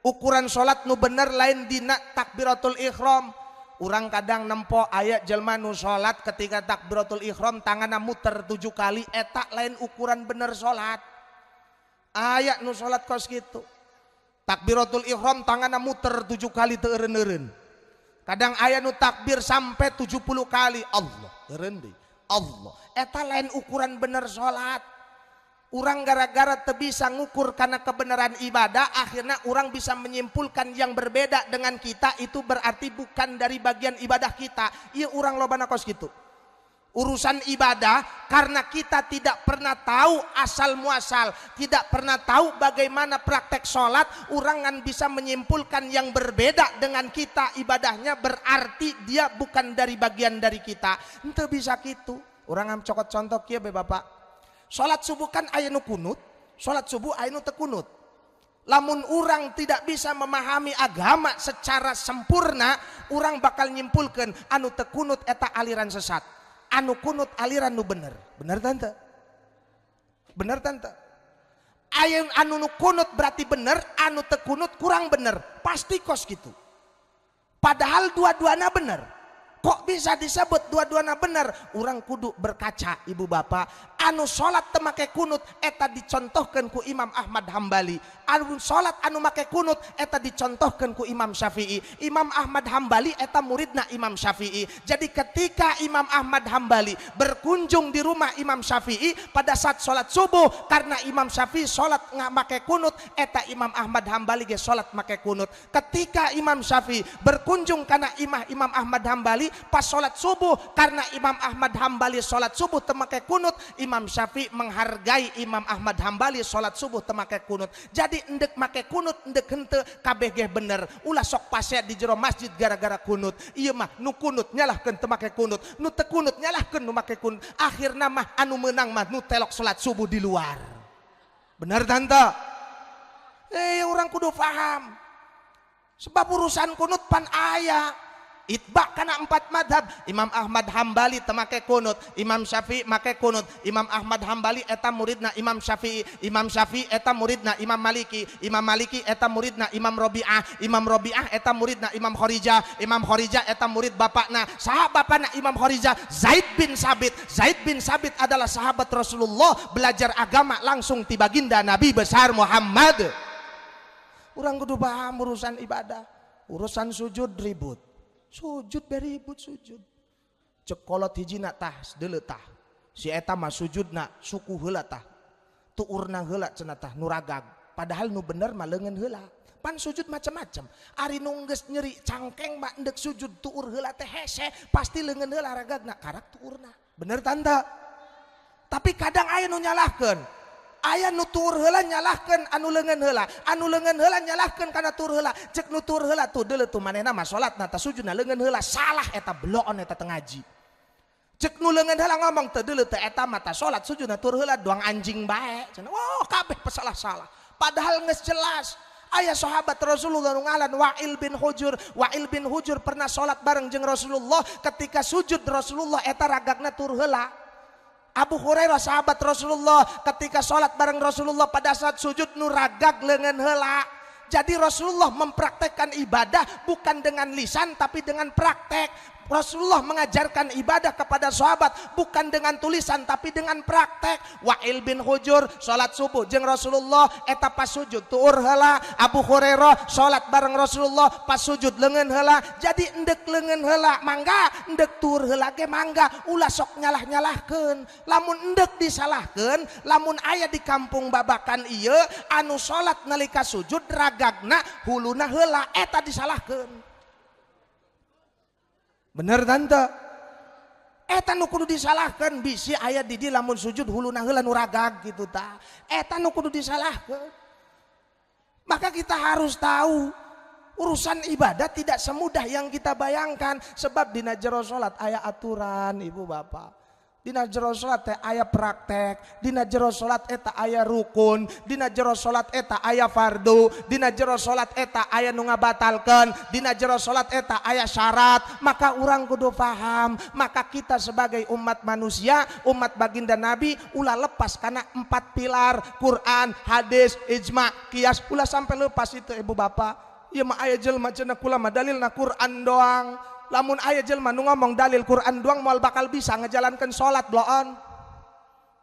Ukuran salat nu bener lain dina takbiratul ihram. Urang kadang nempo aya jelma nu salat ketika takbiratul ihram tanganna muter 7 kali, eta lain ukuran bener salat. Aya nu salat kos kitu. Takbiratul ihram tanganna muter 7 kali teu eureun-eureun. Kadang aya nu takbir sampai 70 kali. Allah, eureun deui. Allah. Eta lain ukuran bener salat. Urang gara-gara teu bisa ngukur karena kebenaran ibadah, akhirnya orang bisa menyimpulkan yang berbeda dengan kita, itu berarti bukan dari bagian ibadah kita. Iya urang lobana kos gitu. Urusan ibadah karena kita tidak pernah tahu asal muasal, tidak pernah tahu bagaimana praktek sholat, orang kan bisa menyimpulkan yang berbeda dengan kita ibadahnya, berarti dia bukan dari bagian dari kita. Ente bisa gitu. Orang am cokot contoh kieu be bapak. Sholat subuh kan aya nu kunut, sholat subuh aya nu teu kunut. Lamun urang tidak bisa memahami agama secara sempurna, urang bakal nyimpulkeun anu teu kunut eta aliran sesat, anu kunut aliran nu bener. Bener tante? Bener tante? Aya anu nu kunut berarti bener, anu teu kunut kurang bener, pasti kos gitu. Padahal dua-duana bener. Kok bisa disebut dua-duana bener? Urang kudu berkaca ibu bapak. Anu sholat teu make kunut eta dicontohkeun ku Imam Ahmad Hambali. Anu sholat anu make kunut eta dicontohkeun ku Imam Syafi'i. Imam Ahmad Hambali eta muridna Imam Syafi'i. Jadi ketika Imam Ahmad Hambali berkunjung di rumah Imam Syafi'i pada saat sholat subuh, karena Imam Syafi'i sholat nggak make kunut, eta Imam Ahmad Hambali ge sholat make kunut. Ketika Imam Syafi'i berkunjung karena Imam Ahmad Hambali pas sholat subuh, karena Imam Ahmad Hambali sholat subuh teu make kunut, Imam Syafi'i menghargai Imam Ahmad Hambali sholat subuh teu make kunut. Jadi endek make kunut, endek henteu kabeh ge bener. Ulah sok pasea di jero masjid gara-gara kunut. Ieu mah nu kunut nyalahkeun teu make kunut, nu teu kunut nyalahkeun nu make kunut. Akhirna mah anu meunang mah nu telok sholat subuh di luar. Bener tante? Orang kudu paham. Sebab urusan kunut pan aya. Itba kana 4 madhab. Imam Ahmad Hambali teu make kunut, Imam Syafi'i make kunut. Imam Ahmad Hambali eta muridna Imam Syafi'i, Imam Syafi'i eta muridna Imam Maliki, Imam Maliki eta muridna Imam Rabi'ah, Imam Rabi'ah eta muridna Imam Khorijah, Imam Khorijah eta murid bapakna. Saha bapana Imam Khorijah? Zaid bin Sabit. Zaid bin Sabit adalah sahabat Rasulullah, belajar agama langsung ti baginda Nabi besar Muhammad. Urang kudu paham urusan ibadah. Urusan sujud ribut. Sujud beribut sujud. Cek kolot hijina tah deuleu tah. Si eta mah sujudna suku heula tah. Tuurna heula cenah tah nuragag. Padahal nu bener mah leungeun heula. Pan sujud macam-macam. Ari nu geus nyeri cangkeng mah endek sujud tuur heula teh hese, pasti leungeun heula ragagna karak tuurna. Bener tanda? Tapi kadang aya nu nyalahkeun. Aya nu tur heula nyalahkeun anu leungeun heula, anu leungeun heula nyalahkeun kana tur heula. Cek nu tur heula tuh deuleu tuh manehna mah salatna tah sujudna leungeun heula, salah eta beloon eta teu ngaji. Cek nu leungeun heula ngomong teu deuleu teh eta mah tah salat sujudna tur heula doang anjing bae cenah. Wah kabeh pesalah-salah. Padahal geus jelas Ayah sahabat Rasulullah ngalan Wa'il bin Hujur. Wa'il bin Hujur pernah sholat bareng jeung Rasulullah. Ketika sujud Rasulullah eta ragagna tur heula. Abu Hurairah sahabat Rasulullah ketika sholat bareng Rasulullah pada saat sujud nu ragag leungeun heula. Jadi Rasulullah mempraktekkan ibadah bukan dengan lisan tapi dengan praktek. Rasulullah mengajarkan ibadah kepada sahabat bukan dengan tulisan tapi dengan praktek. Wa'il bin Hujur salat subuh jeung Rasulullah eta pas sujud tuur heula. Abu Hurairah salat bareng Rasulullah pas sujud leungeun heula. Jadi endek leungeun heula mangga, endek tuur heula ge mangga, ulah sok nyalah-nyalahkeun. Lamun endek disalahkeun, lamun aya di kampung babakan ieu anu salat nalika sujud ragagna huluna heula eta disalahkeun. Bener tante, eta nu kudu disalahkan bisi aya di dieu lamun sujud huluna heula nu ragag gitu ta. Eta nu kudu disalahkan. Maka kita harus tahu urusan ibadah tidak semudah yang kita bayangkan. Sebab dina jero salat aya aturan ibu bapak. Dina jero salat teh aya praktek, dina jero salat eta aya rukun, dina jero salat eta aya fardu, dina jero salat eta aya nu ngabatalkeun, dina jero salat eta aya syarat. Maka urang kudu paham, maka kita sebagai umat manusia, umat baginda Nabi ulah lepas karena 4 pilar Quran, hadis, ijma, kias, ulah sampai lepas itu ibu bapak. Ieu mah aya jelema cenah kula mah dalilna Quran doang. Lamun aya jelema nu ngomong dalil Quran doang moal bakal bisa ngejalankan sholat bloon.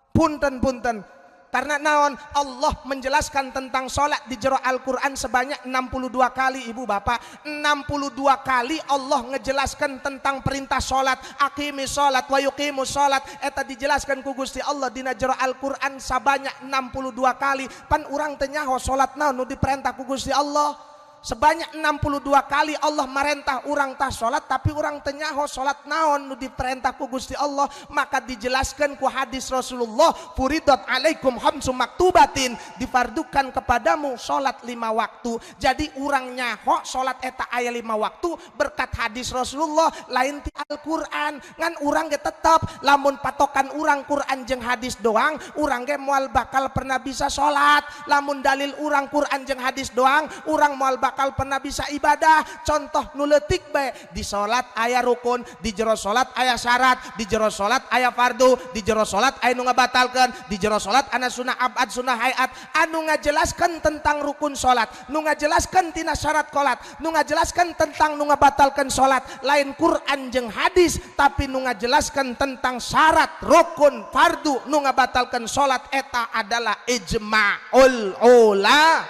Punten. Karena naon? Allah menjelaskan tentang sholat di jero Al-Quran sebanyak 62 kali ibu bapak. 62 kali Allah ngejelaskan tentang perintah sholat. Aqimi sholat wa yuqimu sholat. Eta dijelaskan ku Gusti Allah dina jero Al-Quran sebanyak 62 kali. Pan urang teu nyaho sholat naon nu diperintah ku Gusti Allah. Sebanyak 62 kali Allah merentah urang tah salat tapi urang teu nyaho salat naon nu diperintah ku Gusti Allah. Maka dijelaskan ku hadis Rasulullah, furidat alaikum khamsu maktubatin, difardukan kepadamu salat 5 waktu. Jadi urang nyaho salat eta aya 5 waktu berkat hadis Rasulullah lain ti Al-Qur'an. Ngan urang ge tetep lamun patokan urang Quran jeung hadis doang, urang ge moal bakal pernah bisa salat. Lamun dalil urang Quran jeung hadis doang, urang moal bakal pernah bisa ibadah. Contoh nu leutik bae, di salat aya rukun, di jero salat aya syarat, di jero salat aya fardu, di jero salat aya nu ngabatalkeun, di jero salat ana sunah abad sunah hayat. Anu ngajelaskeun tentang rukun salat, nu ngajelaskeun tina syarat salat, nu ngajelaskeun tentang nu ngabatalkeun salat lain Quran jeung hadis, tapi nu ngajelaskeun tentang syarat rukun fardu nu ngabatalkeun salat eta adalah ijma'ul ulama.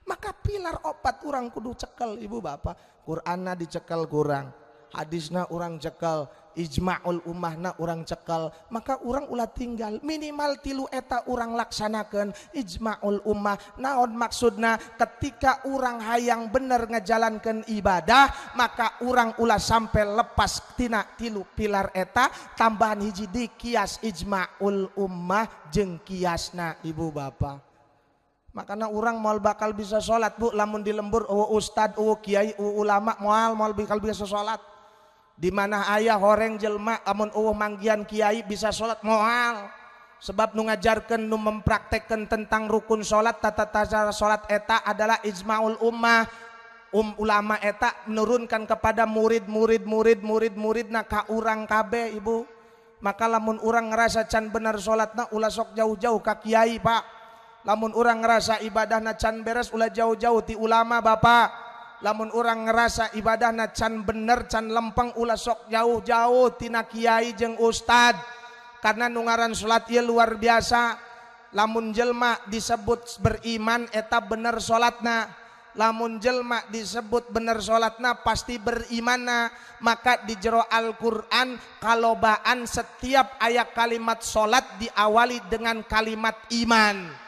Maka pilar 4 urang kudu cekel ibu bapak. Qur'anna dicekel kurang, hadisna urang cekel, ijma'ul ummahna urang cekel. Maka urang ulah tinggal minimal 3 eta urang laksanakeun. Ijma'ul ummah naon maksudna? Ketika urang hayang bener ngajalankeun ibadah, maka urang ulah sampai lepas tina 3 pilar eta. Tambahan hiji di kias ijma'ul ummah jeung kiasna ibu bapak. Makanya orang mal bakal bisa sholat bu, lamun di lembur ustad, kiai, ulama mal bakal bisa sholat. Di mana ayah horeng jelma, amun manggian kiai bisa sholat mal. Sebab nu ngajarkeun nu mempraktekkeun tentang rukun sholat, tata cara sholat eta adalah ijma'ul ummah. Ulama eta menurunkan kepada murid-murid ka urang kabe ibu. Maka lamun urang ngerasa can bener sholatna ulah sok jauh-jauh ka kiai pak. Lamun urang ngerasa ibadahna can beres ulah jauh-jauh ti ulama bapak. Lamun urang ngerasa ibadahna can bener can lempeng ulah sok jauh-jauh tina kiai jeung ustad. Karena nu ngaran salat ieu luar biasa. Lamun jelma disebut beriman eta bener salatna. Lamun jelma disebut bener salatna pasti berimanna. Maka di jero Al-Qur'an kalobaan setiap ayat kalimat salat diawali dengan kalimat iman.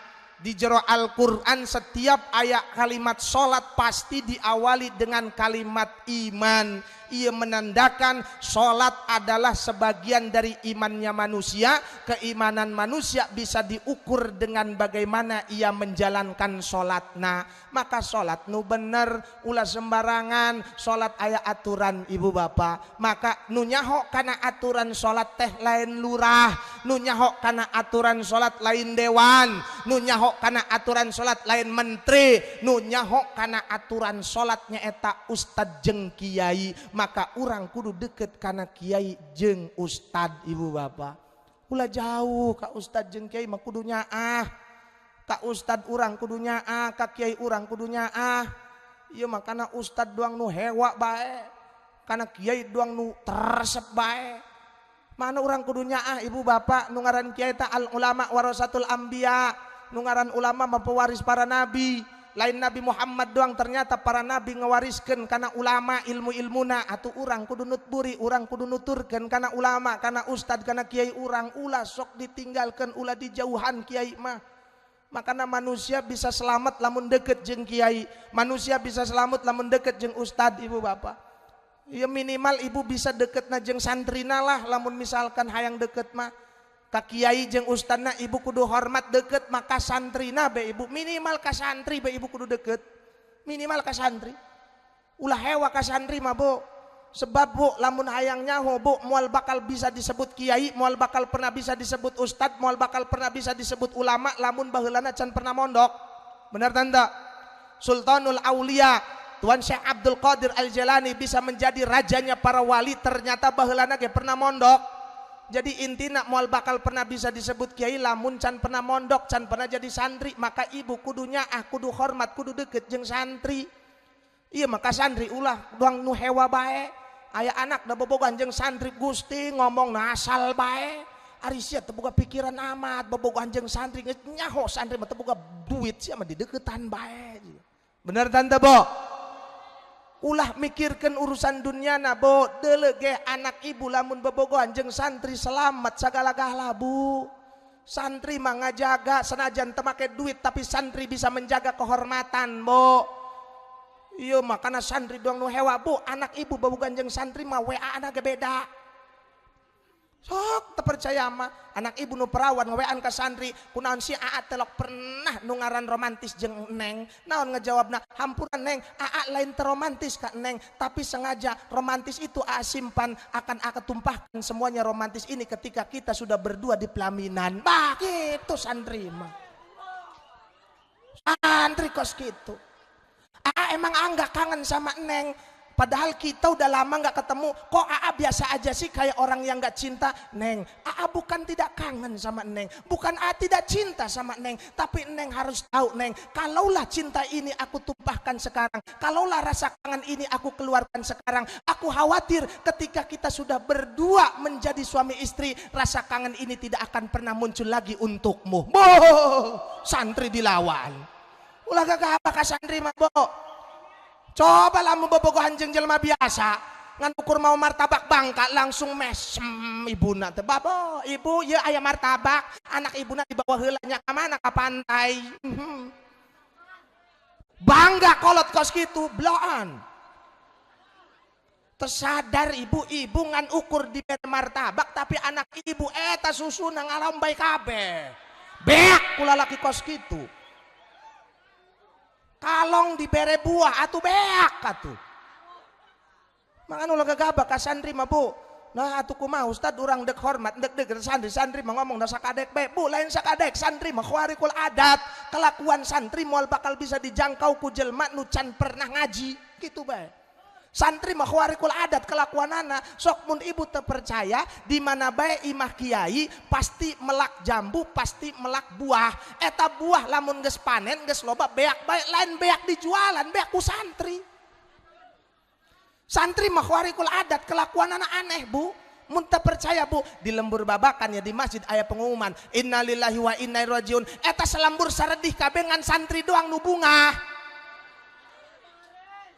Di jero Al-Quran setiap ayat kalimat sholat pasti diawali dengan kalimat iman. Ia menandakan sholat adalah sebagian dari imannya manusia. Keimanan manusia bisa diukur dengan bagaimana ia menjalankan sholatna. Maka sholat nu bener ulah sembarangan. Sholat aya aturan ibu bapak. Maka nu nyaho kana aturan sholat teh lain lurah. nu nyaho kana aturan salat lain dewan, nu nyaho kana aturan salat lain menteri, nu nyaho kana aturan salatnya eta ustad jeung kiai, maka urang kudu deket kana kiai jeung ustad. Ibu bapak ulah jauh ka ustad jeung kiai mah kudu nyaah, ka ustad urang kudu nyaah, ka kiai urang kudu nyaah. Ieu mah kana ustad doang nu hewa bae, kana kiai doang nu teresep bae. Mana orang kudunya ibu bapak nu ngaran kiai ta al ulama warasatul anbiya, nu ngaran ulama mah pewaris para nabi. Lain Nabi Muhammad doang, ternyata para nabi ngawariskeun kana ulama ilmu-ilmuna. Atuh urang kudu nutburi, urang kudu nuturkeun kana ulama, kana ustad, kana kiai urang. Ulah sok ditinggalkeun, ulah dijauhan kiai mah. Makana manusia bisa selamat lamun deket jeung kiai, manusia bisa selamat lamun deket jeung ustad. Ibu bapak, ya minimal ibu bisa deket na jeung santrina lah. Lamun misalkan hayang deket mah ka kiai jeung ustadna ibu kudu hormat deket, maka santrina be ibu minimal ka santri be ibu kudu deket, minimal ka santri. Ulah hewa ka santri mah bu, sebab bu lamun hayang nyaho bu moal bakal bisa disebut kiai, moal bakal pernah bisa disebut ustad, moal bakal pernah bisa disebut ulama lamun baheulana can pernah mondok. Benar tanda? Sultanul Aulia Tuan Syekh Abdul Qadir Al-Jalani bisa menjadi rajanya para wali, ternyata baheulana ge pernah mondok. Jadi intina moal bakal pernah bisa disebut kiai lamun can pernah mondok, can pernah jadi santri. Maka ibu kudunya kudu hormat, kudu deket jeung santri. Iya maka santri ulah doang nu hewa bae. Aya anak da bobogohan jeung santri Gusti ngomong nasal bae. Ari sia teu boga pikiran amat, bobogohan jeung santri nyaho santri mah teu boga duit sia mah dideketan bae. Bener tante Bo? Ulah mikirkan urusan dunyana bo, deuleu ge anak ibu lamun bobogohan jeung santri selamat sagala-gala bu. Santri mah ngajaga senajan teu make duit tapi santri bisa menjaga kehormatan bo. Ieu makana santri doang nu hewa bu, anak ibu bobogohan jeung santri mah WA-na ge beda. Sok teu percaya mah anak ibu nu perawan nge-WA-an ka santri, kunaon si Aa telok pernah nu ngaran romantis jeung Neng. Naon ngejawabna? Hampura Neng, Aa lain teu romantis ka Neng, tapi sengaja romantis itu Aa simpan, akan Aa tumpahkan semuanya romantis ini ketika kita sudah berdua di pelaminan. Bah gitu santri mah. Santri kos gitu. Aa emang enggak kangen sama Neng. Padahal kita udah lama nggak ketemu, kok Aa biasa aja sih kayak orang yang nggak cinta. Neng, Aa bukan tidak kangen sama Neng, bukan Aa tidak cinta sama Neng, tapi Neng harus tahu Neng, kalaulah cinta ini aku tumpahkan sekarang, kalaulah rasa kangen ini aku keluarkan sekarang, aku khawatir ketika kita sudah berdua menjadi suami istri, rasa kangen ini tidak akan pernah muncul lagi untukmu. Boh, santri dilawan. Ulah gak apa ka santri mah bo. Coba lah bobogohan jeung jelema biasa ngan ukur mau martabak bangka langsung mesem ibuna teh babo ibu ya aya martabak anak ibuna dibawa heula nya ka mana ka pantai. Bangga kolot kos kitu bloan. Tersadar ibu-ibu ngan ukur di martabak tapi anak ibu eta susuna ngalambay kabeh. Beak kula laki kos kitu. Kalong dibere buah atuh beak atuh. Mangan ulah gagabak ka santri mah bu. Nah atuh kumaha ustad urang dek hormat dek santri mah ngomong da sakadek be. Bu lain sakadek santri mah khawariqul adat. Kelakuan santri moal bakal bisa dijangkau ku jelema nu can pernah ngaji kitu bae. Santri mah khawariqul adat kelakuanana. Sok mun ibu teu percaya di mana bae imah kiai pasti melak jambu, pasti melak buah. Eta buah lamun geus panen geus loba beak bae, lain beak dijualan, beak ku santri. Santri mah khawariqul adat kelakuanana aneh bu. Mun teu percaya bu, di lembur babakan ya di masjid aya pengumuman innalillahi wa inna ilaihi rajiun. Eta selembur saredih kabeh ngan santri doang nu bunga.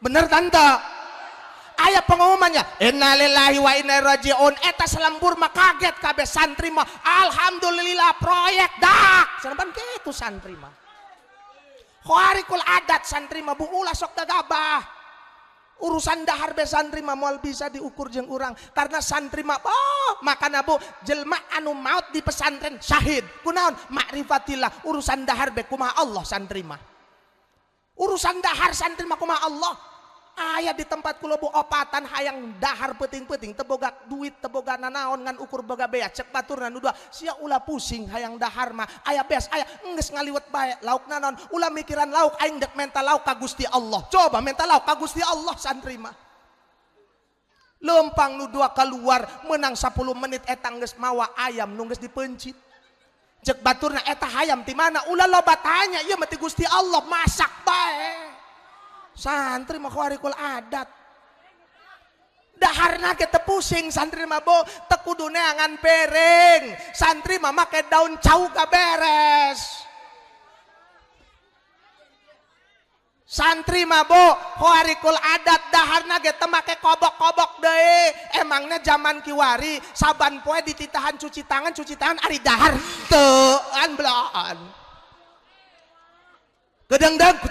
Bener tante? Aya pengumumannya innalillahi wa inna ilaihi rajiun. Eta selembur mah kaget kabeh santri mah alhamdulillah proyek dak. Sanepan kitu santri mah. Khawariqul adat santri mah bu ulah sok gagabah. Urusan dahar be santri mah moal bisa diukur jeung urang karena santri mah makana bu jelma anu maut di pesantren syahid. Kunaon? Ma'rifatillah. Urusan dahar be kumaha Allah santri mah. Urusan dahar santri mah kumaha Allah. Aya di tempat kula bu opatan hayang dahar peting-peting teboga duit teboga nanaon ngan ukur boga bea cek baturna nu dua sia ulah pusing hayang dahar mah aya beas aya enggeus ngaliwet bae lauk nanaon ulah mikiran lauk aing dek mental lauk ka Gusti Allah. Coba mental lauk ka Gusti Allah santri mah lempang nu dua keluar menang 10 menit eta geus mawa ayam nu geus dipencit cek baturna eta hayam ti mana ulah loba tanya ieu mah ti Gusti Allah masak bae. Santri mah warikul adat daharna kita pusing santri mah bo tekudu neangan pereng santri mah make daun cau ka beres santri mah bo warikul adat daharna kita make kobok-kobok deui emangnya zaman kiwari saban poe dititahan cuci tangan ari dahar teu an belaan kadang-kadang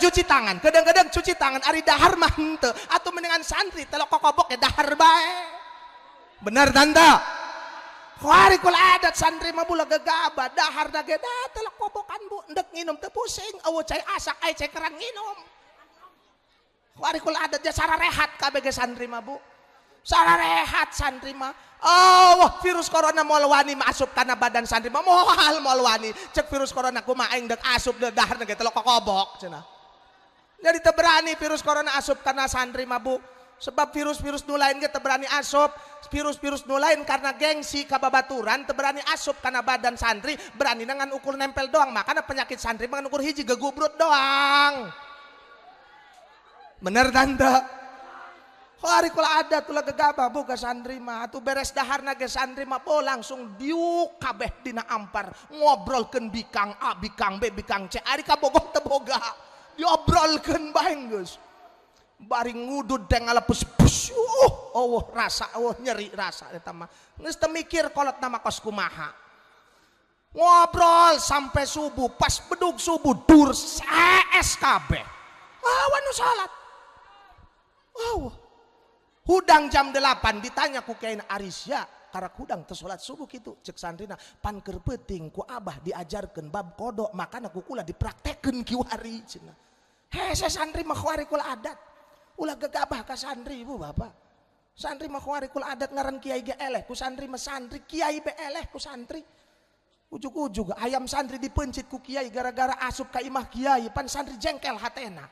cuci tangan ari dahar mah henteu atuh mendingan santri telok kokobok ya dahar bae bener tanda warikul adat santri mah bula gegabah dahar da ge telok kobokan bu endek nginum teu pusing eueuh cai asak aya cai kerang nginum warikul adat ja sara rehat kabeh ge santri mah bu sara rehat santri mah oh virus corona moal wani masuk kana badan santri mah moal wani cek virus corona kumaha aing dek asup deh dahar ge telok kokobok cenah jadi teu berani virus corona asup kana santri mah bu sebab virus-virus nu lain ge teu berani asup virus-virus nu lain karena gengsi kababaturan teu berani asup kana badan santri berani ngan ukur nempel doang makana penyakit santri mah ukur hiji gegubrut doang bener tante warikul adat tulah gegabah boga santri mah atuh beres daharna ge santri mah po langsung diuk kabeh dina ampar ngobrolkeun bikang A bikang B bikang C ari kabogoh teu boga diobrolkeun bae geus bari ngudud teh ngalepus bus rasa nyeri rasa eta mah geus teu mikir kolot nama kos kumaha ngobrol sampai subuh pas bedug subuh dur saes kabeh nu salat hudang jam 8 ditanya ku Kiai Arisya karena hudang teu salat subuh kitu cek santrina pan keur peuting ku abah diajarkeun bab kodok makana ku kula dipraktekeun kiwari cenah hese santri mah warikul adat ulah gegabah ka santri ibu bapak santri mah warikul adat ngaran kiai ge eleh ku santri mah santri kiai be eleh ku santri ujug-ujug ayam santri dipencit ku kiai gara-gara asup ka imah kiai pan santri jengkel hatena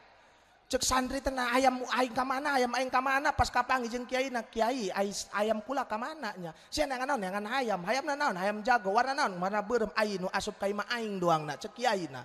cek santri tenang ayam aing ka mana ayam aing ka mana pas kapanggih jeung kiaina kiai ayam kula ka mana nya sia neangan naon neangan hayamna naon hayam jago warna naon warna beureum aing nu asup ka imah aing doangna cek kiaina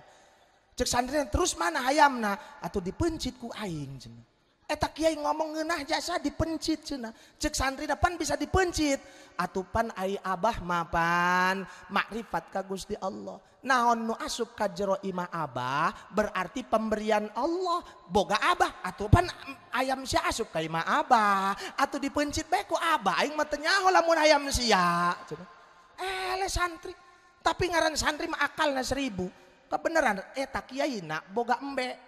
cek santri terus mana hayamna atuh dipencit ku aing cenah eta kiai ngomong ngeunah jasa dipencit cenah cek santri pan bisa dipencit atuh pan ai abah mapan makrifat ka Gusti Allah naon nu asup ka jero imah abah berarti pemberian Allah boga abah atuh pan ayam sia asup ka imah abah atuh dipencit bae ku abah aing mah teu nyaho lamun ayam sia cenah ele santri tapi ngaran santri mah akalna 1000 kebenaran eta kiaina boga embe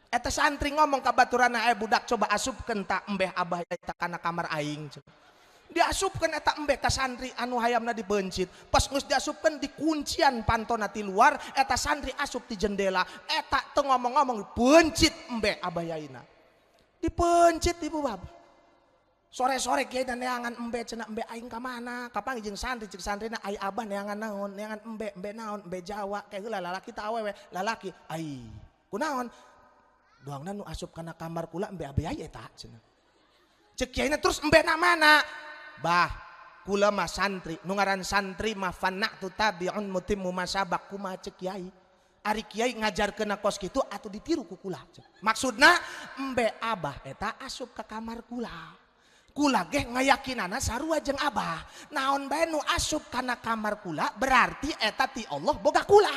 eta santri ngomong ka baturana budak coba asupkeun ta embeh abah eta kana kamar aing diasupkeun eta embeh ka santri anu hayamna dibencit pas geus diasupkeun dikuncian pantona ti luar eta santri asup ti jendela eta teu ngomong-ngomong bencit embeh abah yaina dipencit ibu bapak sore-sore kiai neangan embeh cenah embeh aing ka mana kapanggih jeung santri cek santrina ai abah neangan naon neangan embeh naon embeh Jawa kayak heula lalaki teh awewe lalaki ai kunaon doangna nu asup kana kamar kula embe abeyai eta cenah cek kiaina terus embe na mana bah kula mah santri nu ngaran santri mah fanatu tabiun mutimmu masabak kumaha cek kiai ari kiai ngajarkeun kos kitu atuh ditiru ku kula maksudna embe abah eta asup ka kamar kula ge ngayakinana sarua jeung abah naon bae nu asup kana kamar kula berarti eta ti Allah boga kula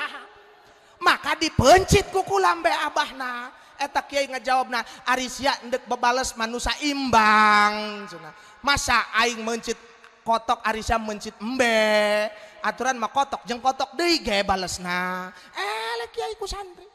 maka dipencit ku kula embe abahna eta kiai ngajawabna Arisya endek bebales manusia imbang cenah masa aing mencit kotok Arisya mencit embe aturan mah kotok jeung kotok deui ge balesna ele kiai ku santri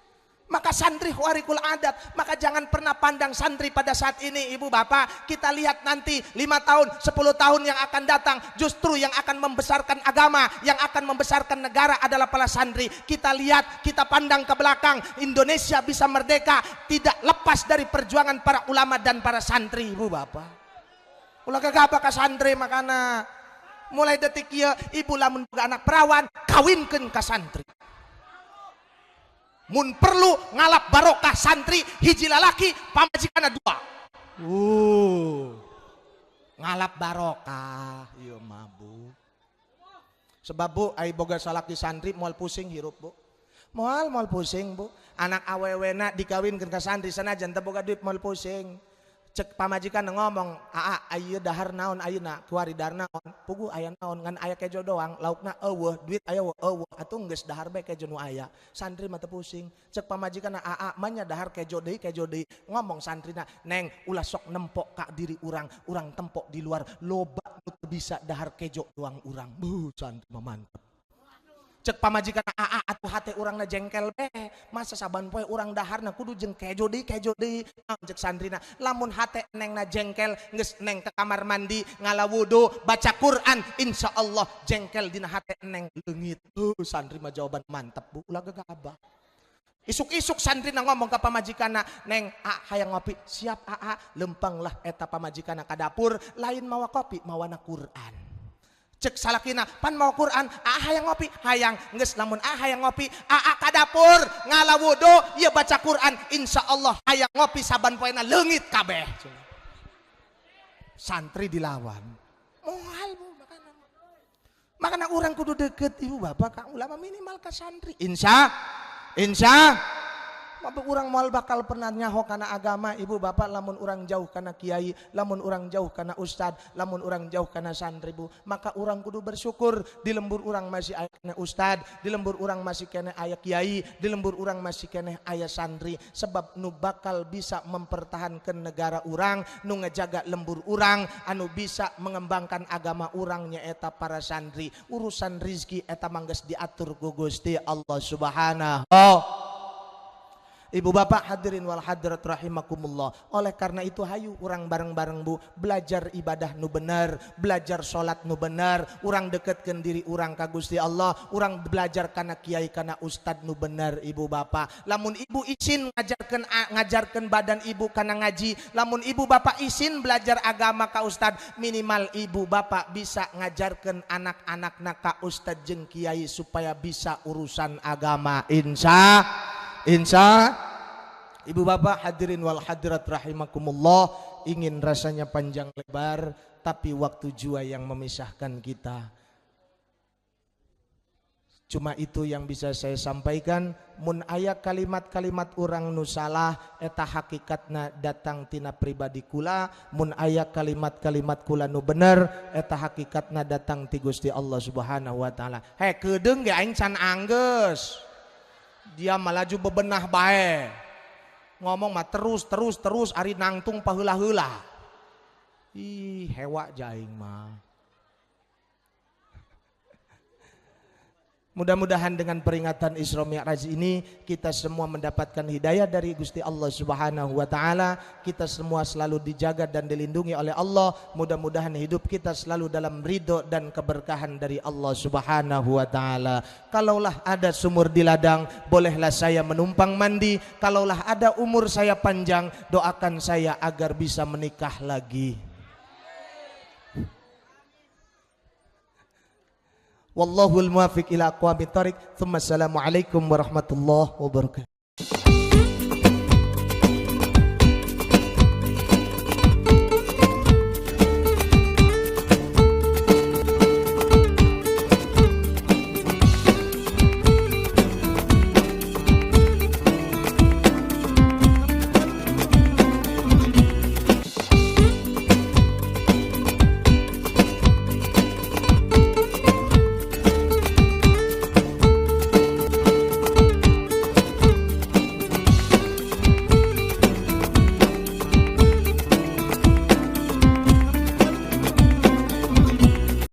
Maka santri khawarikul adat, maka jangan pernah pandang santri pada saat ini ibu bapak. Kita lihat nanti 5 tahun, 10 tahun yang akan datang, justru yang akan membesarkan agama, yang akan membesarkan negara adalah para santri. Kita lihat, kita pandang ke belakang, Indonesia bisa merdeka tidak lepas dari perjuangan para ulama dan para santri ibu bapak. Ulah kagak ka santri makana mulai detik ieu ibu lamun boga anak perawan kawinkeun ka santri. Mun perlu ngalap barokah santri hiji lalaki pamajikanna 2. Ngalap barokah ieu mah Bu. Sebab Bu ai boga salaki santri moal pusing hirup Bu. Moal pusing Bu. Anak awewena dikawinkeun ka santri sanajan teu boga duit moal pusing. Cek pamajikan ngomong, "Aa ayeuna dahar naon ayeuna? Kuari dahar naon? Pugu aya naon? Ngan aya kejo doang, laukna eueuh, duit aya eueuh, atuh geus dahar bae kejo nu aya." Santri mah teu pusing. Cek pamajikanna, "Aa mah nya dahar kejo deui." Ngomong santrina, "Neng, ulah sok nempok ka diri urang tempok di luar, loba nu teu bisa dahar kejo doang urang." Santri mah mantep. Cek pamajikan aa atuh hate urangna jengkel be, masa saban poe urang daharna kudu jeung kejo deui. Cek santrina, lamun hate nengna jengkel geus neng ke kamar mandi ngalawudu baca Quran, insyaallah jengkel dina hate neng leungit. Santri mah jawaban mantep Bu, ulah gegabah. Isuk-isuk santrina ngomong ke pamajikanna, "Neng, hayang ngopi." "Siap aa." Lempang lah eta pamajikanna ka dapur, lain mawa kopi, mawana Quran. Cek salakina, "Pan mau Quran?" Hayang ngopi." "Hayang." Geus lamun hayang ngopi, ka dapur ngalawudu ieu baca Quran, insyaallah hayang ngopi saban poena leungit kabeh. Santri dilawan. Moal Bu makana urang kudu deket ibu bapak ka ulama minimal ka santri. Insya urang moal bakal pernah nyaho kana agama ibu bapak lamun urang jauh kana kiai, lamun urang jauh kana ustad, lamun urang jauh kana santri Bu. Maka urang kudu bersyukur di lembur urang masih aya kana ustad, di lembur urang masih kene aya kiai, di lembur urang masih kene aya santri. Sebab nu bakal bisa mempertahankan negara urang, nu ngejaga lembur urang, anu bisa mengembangkan agama urang nyaeta para santri. Urusan rizki eta mangges diatur ku Gusti Allah Subhanahu. Ibu bapak hadirin wal hadirat rahimakumullah. Oleh karena itu hayu urang bareng-bareng Bu belajar ibadah nu bener, belajar salat nu bener, urang deketkeun diri urang ka Gusti Allah, urang belajar kana kiai kana ustad nu bener ibu bapak. Lamun ibu izin ngajarkeun badan ibu kana ngaji, lamun ibu bapak izin belajar agama ka ustad, minimal ibu bapak bisa ngajarkeun anak-anakna ka ustad jeung kiai supaya bisa urusan agama. Insya ibu bapak hadirin wal hadirat rahimakumullah, ingin rasanya panjang lebar tapi waktu jua yang memisahkan kita. Cuma itu yang bisa saya sampaikan. Mun aya kalimat-kalimat urang nu salah eta hakikatna datang tina pribadi kula, mun aya kalimat-kalimat kula nu bener eta hakikatna datang ti Gusti Allah Subhanahu wa taala. Kedeung ge aing can anggeus. Dia malaju bebenah bae, ngomong mah terus ari nangtung paheula-heula. Ih hewa jaing mah. Mudah-mudahan dengan peringatan Isra Mi'raj ini kita semua mendapatkan hidayah dari Gusti Allah Subhanahu wa taala. Kita semua selalu dijaga dan dilindungi oleh Allah. Mudah-mudahan hidup kita selalu dalam ridho dan keberkahan dari Allah Subhanahu wa taala. Kalaulah ada sumur di ladang, bolehlah saya menumpang mandi. Kalaulah ada umur saya panjang, doakan saya agar bisa menikah lagi. Wallahul muwaffiq ila aqwamit thoriq. Assalamualaikum warahmatullahi wabarakatuh.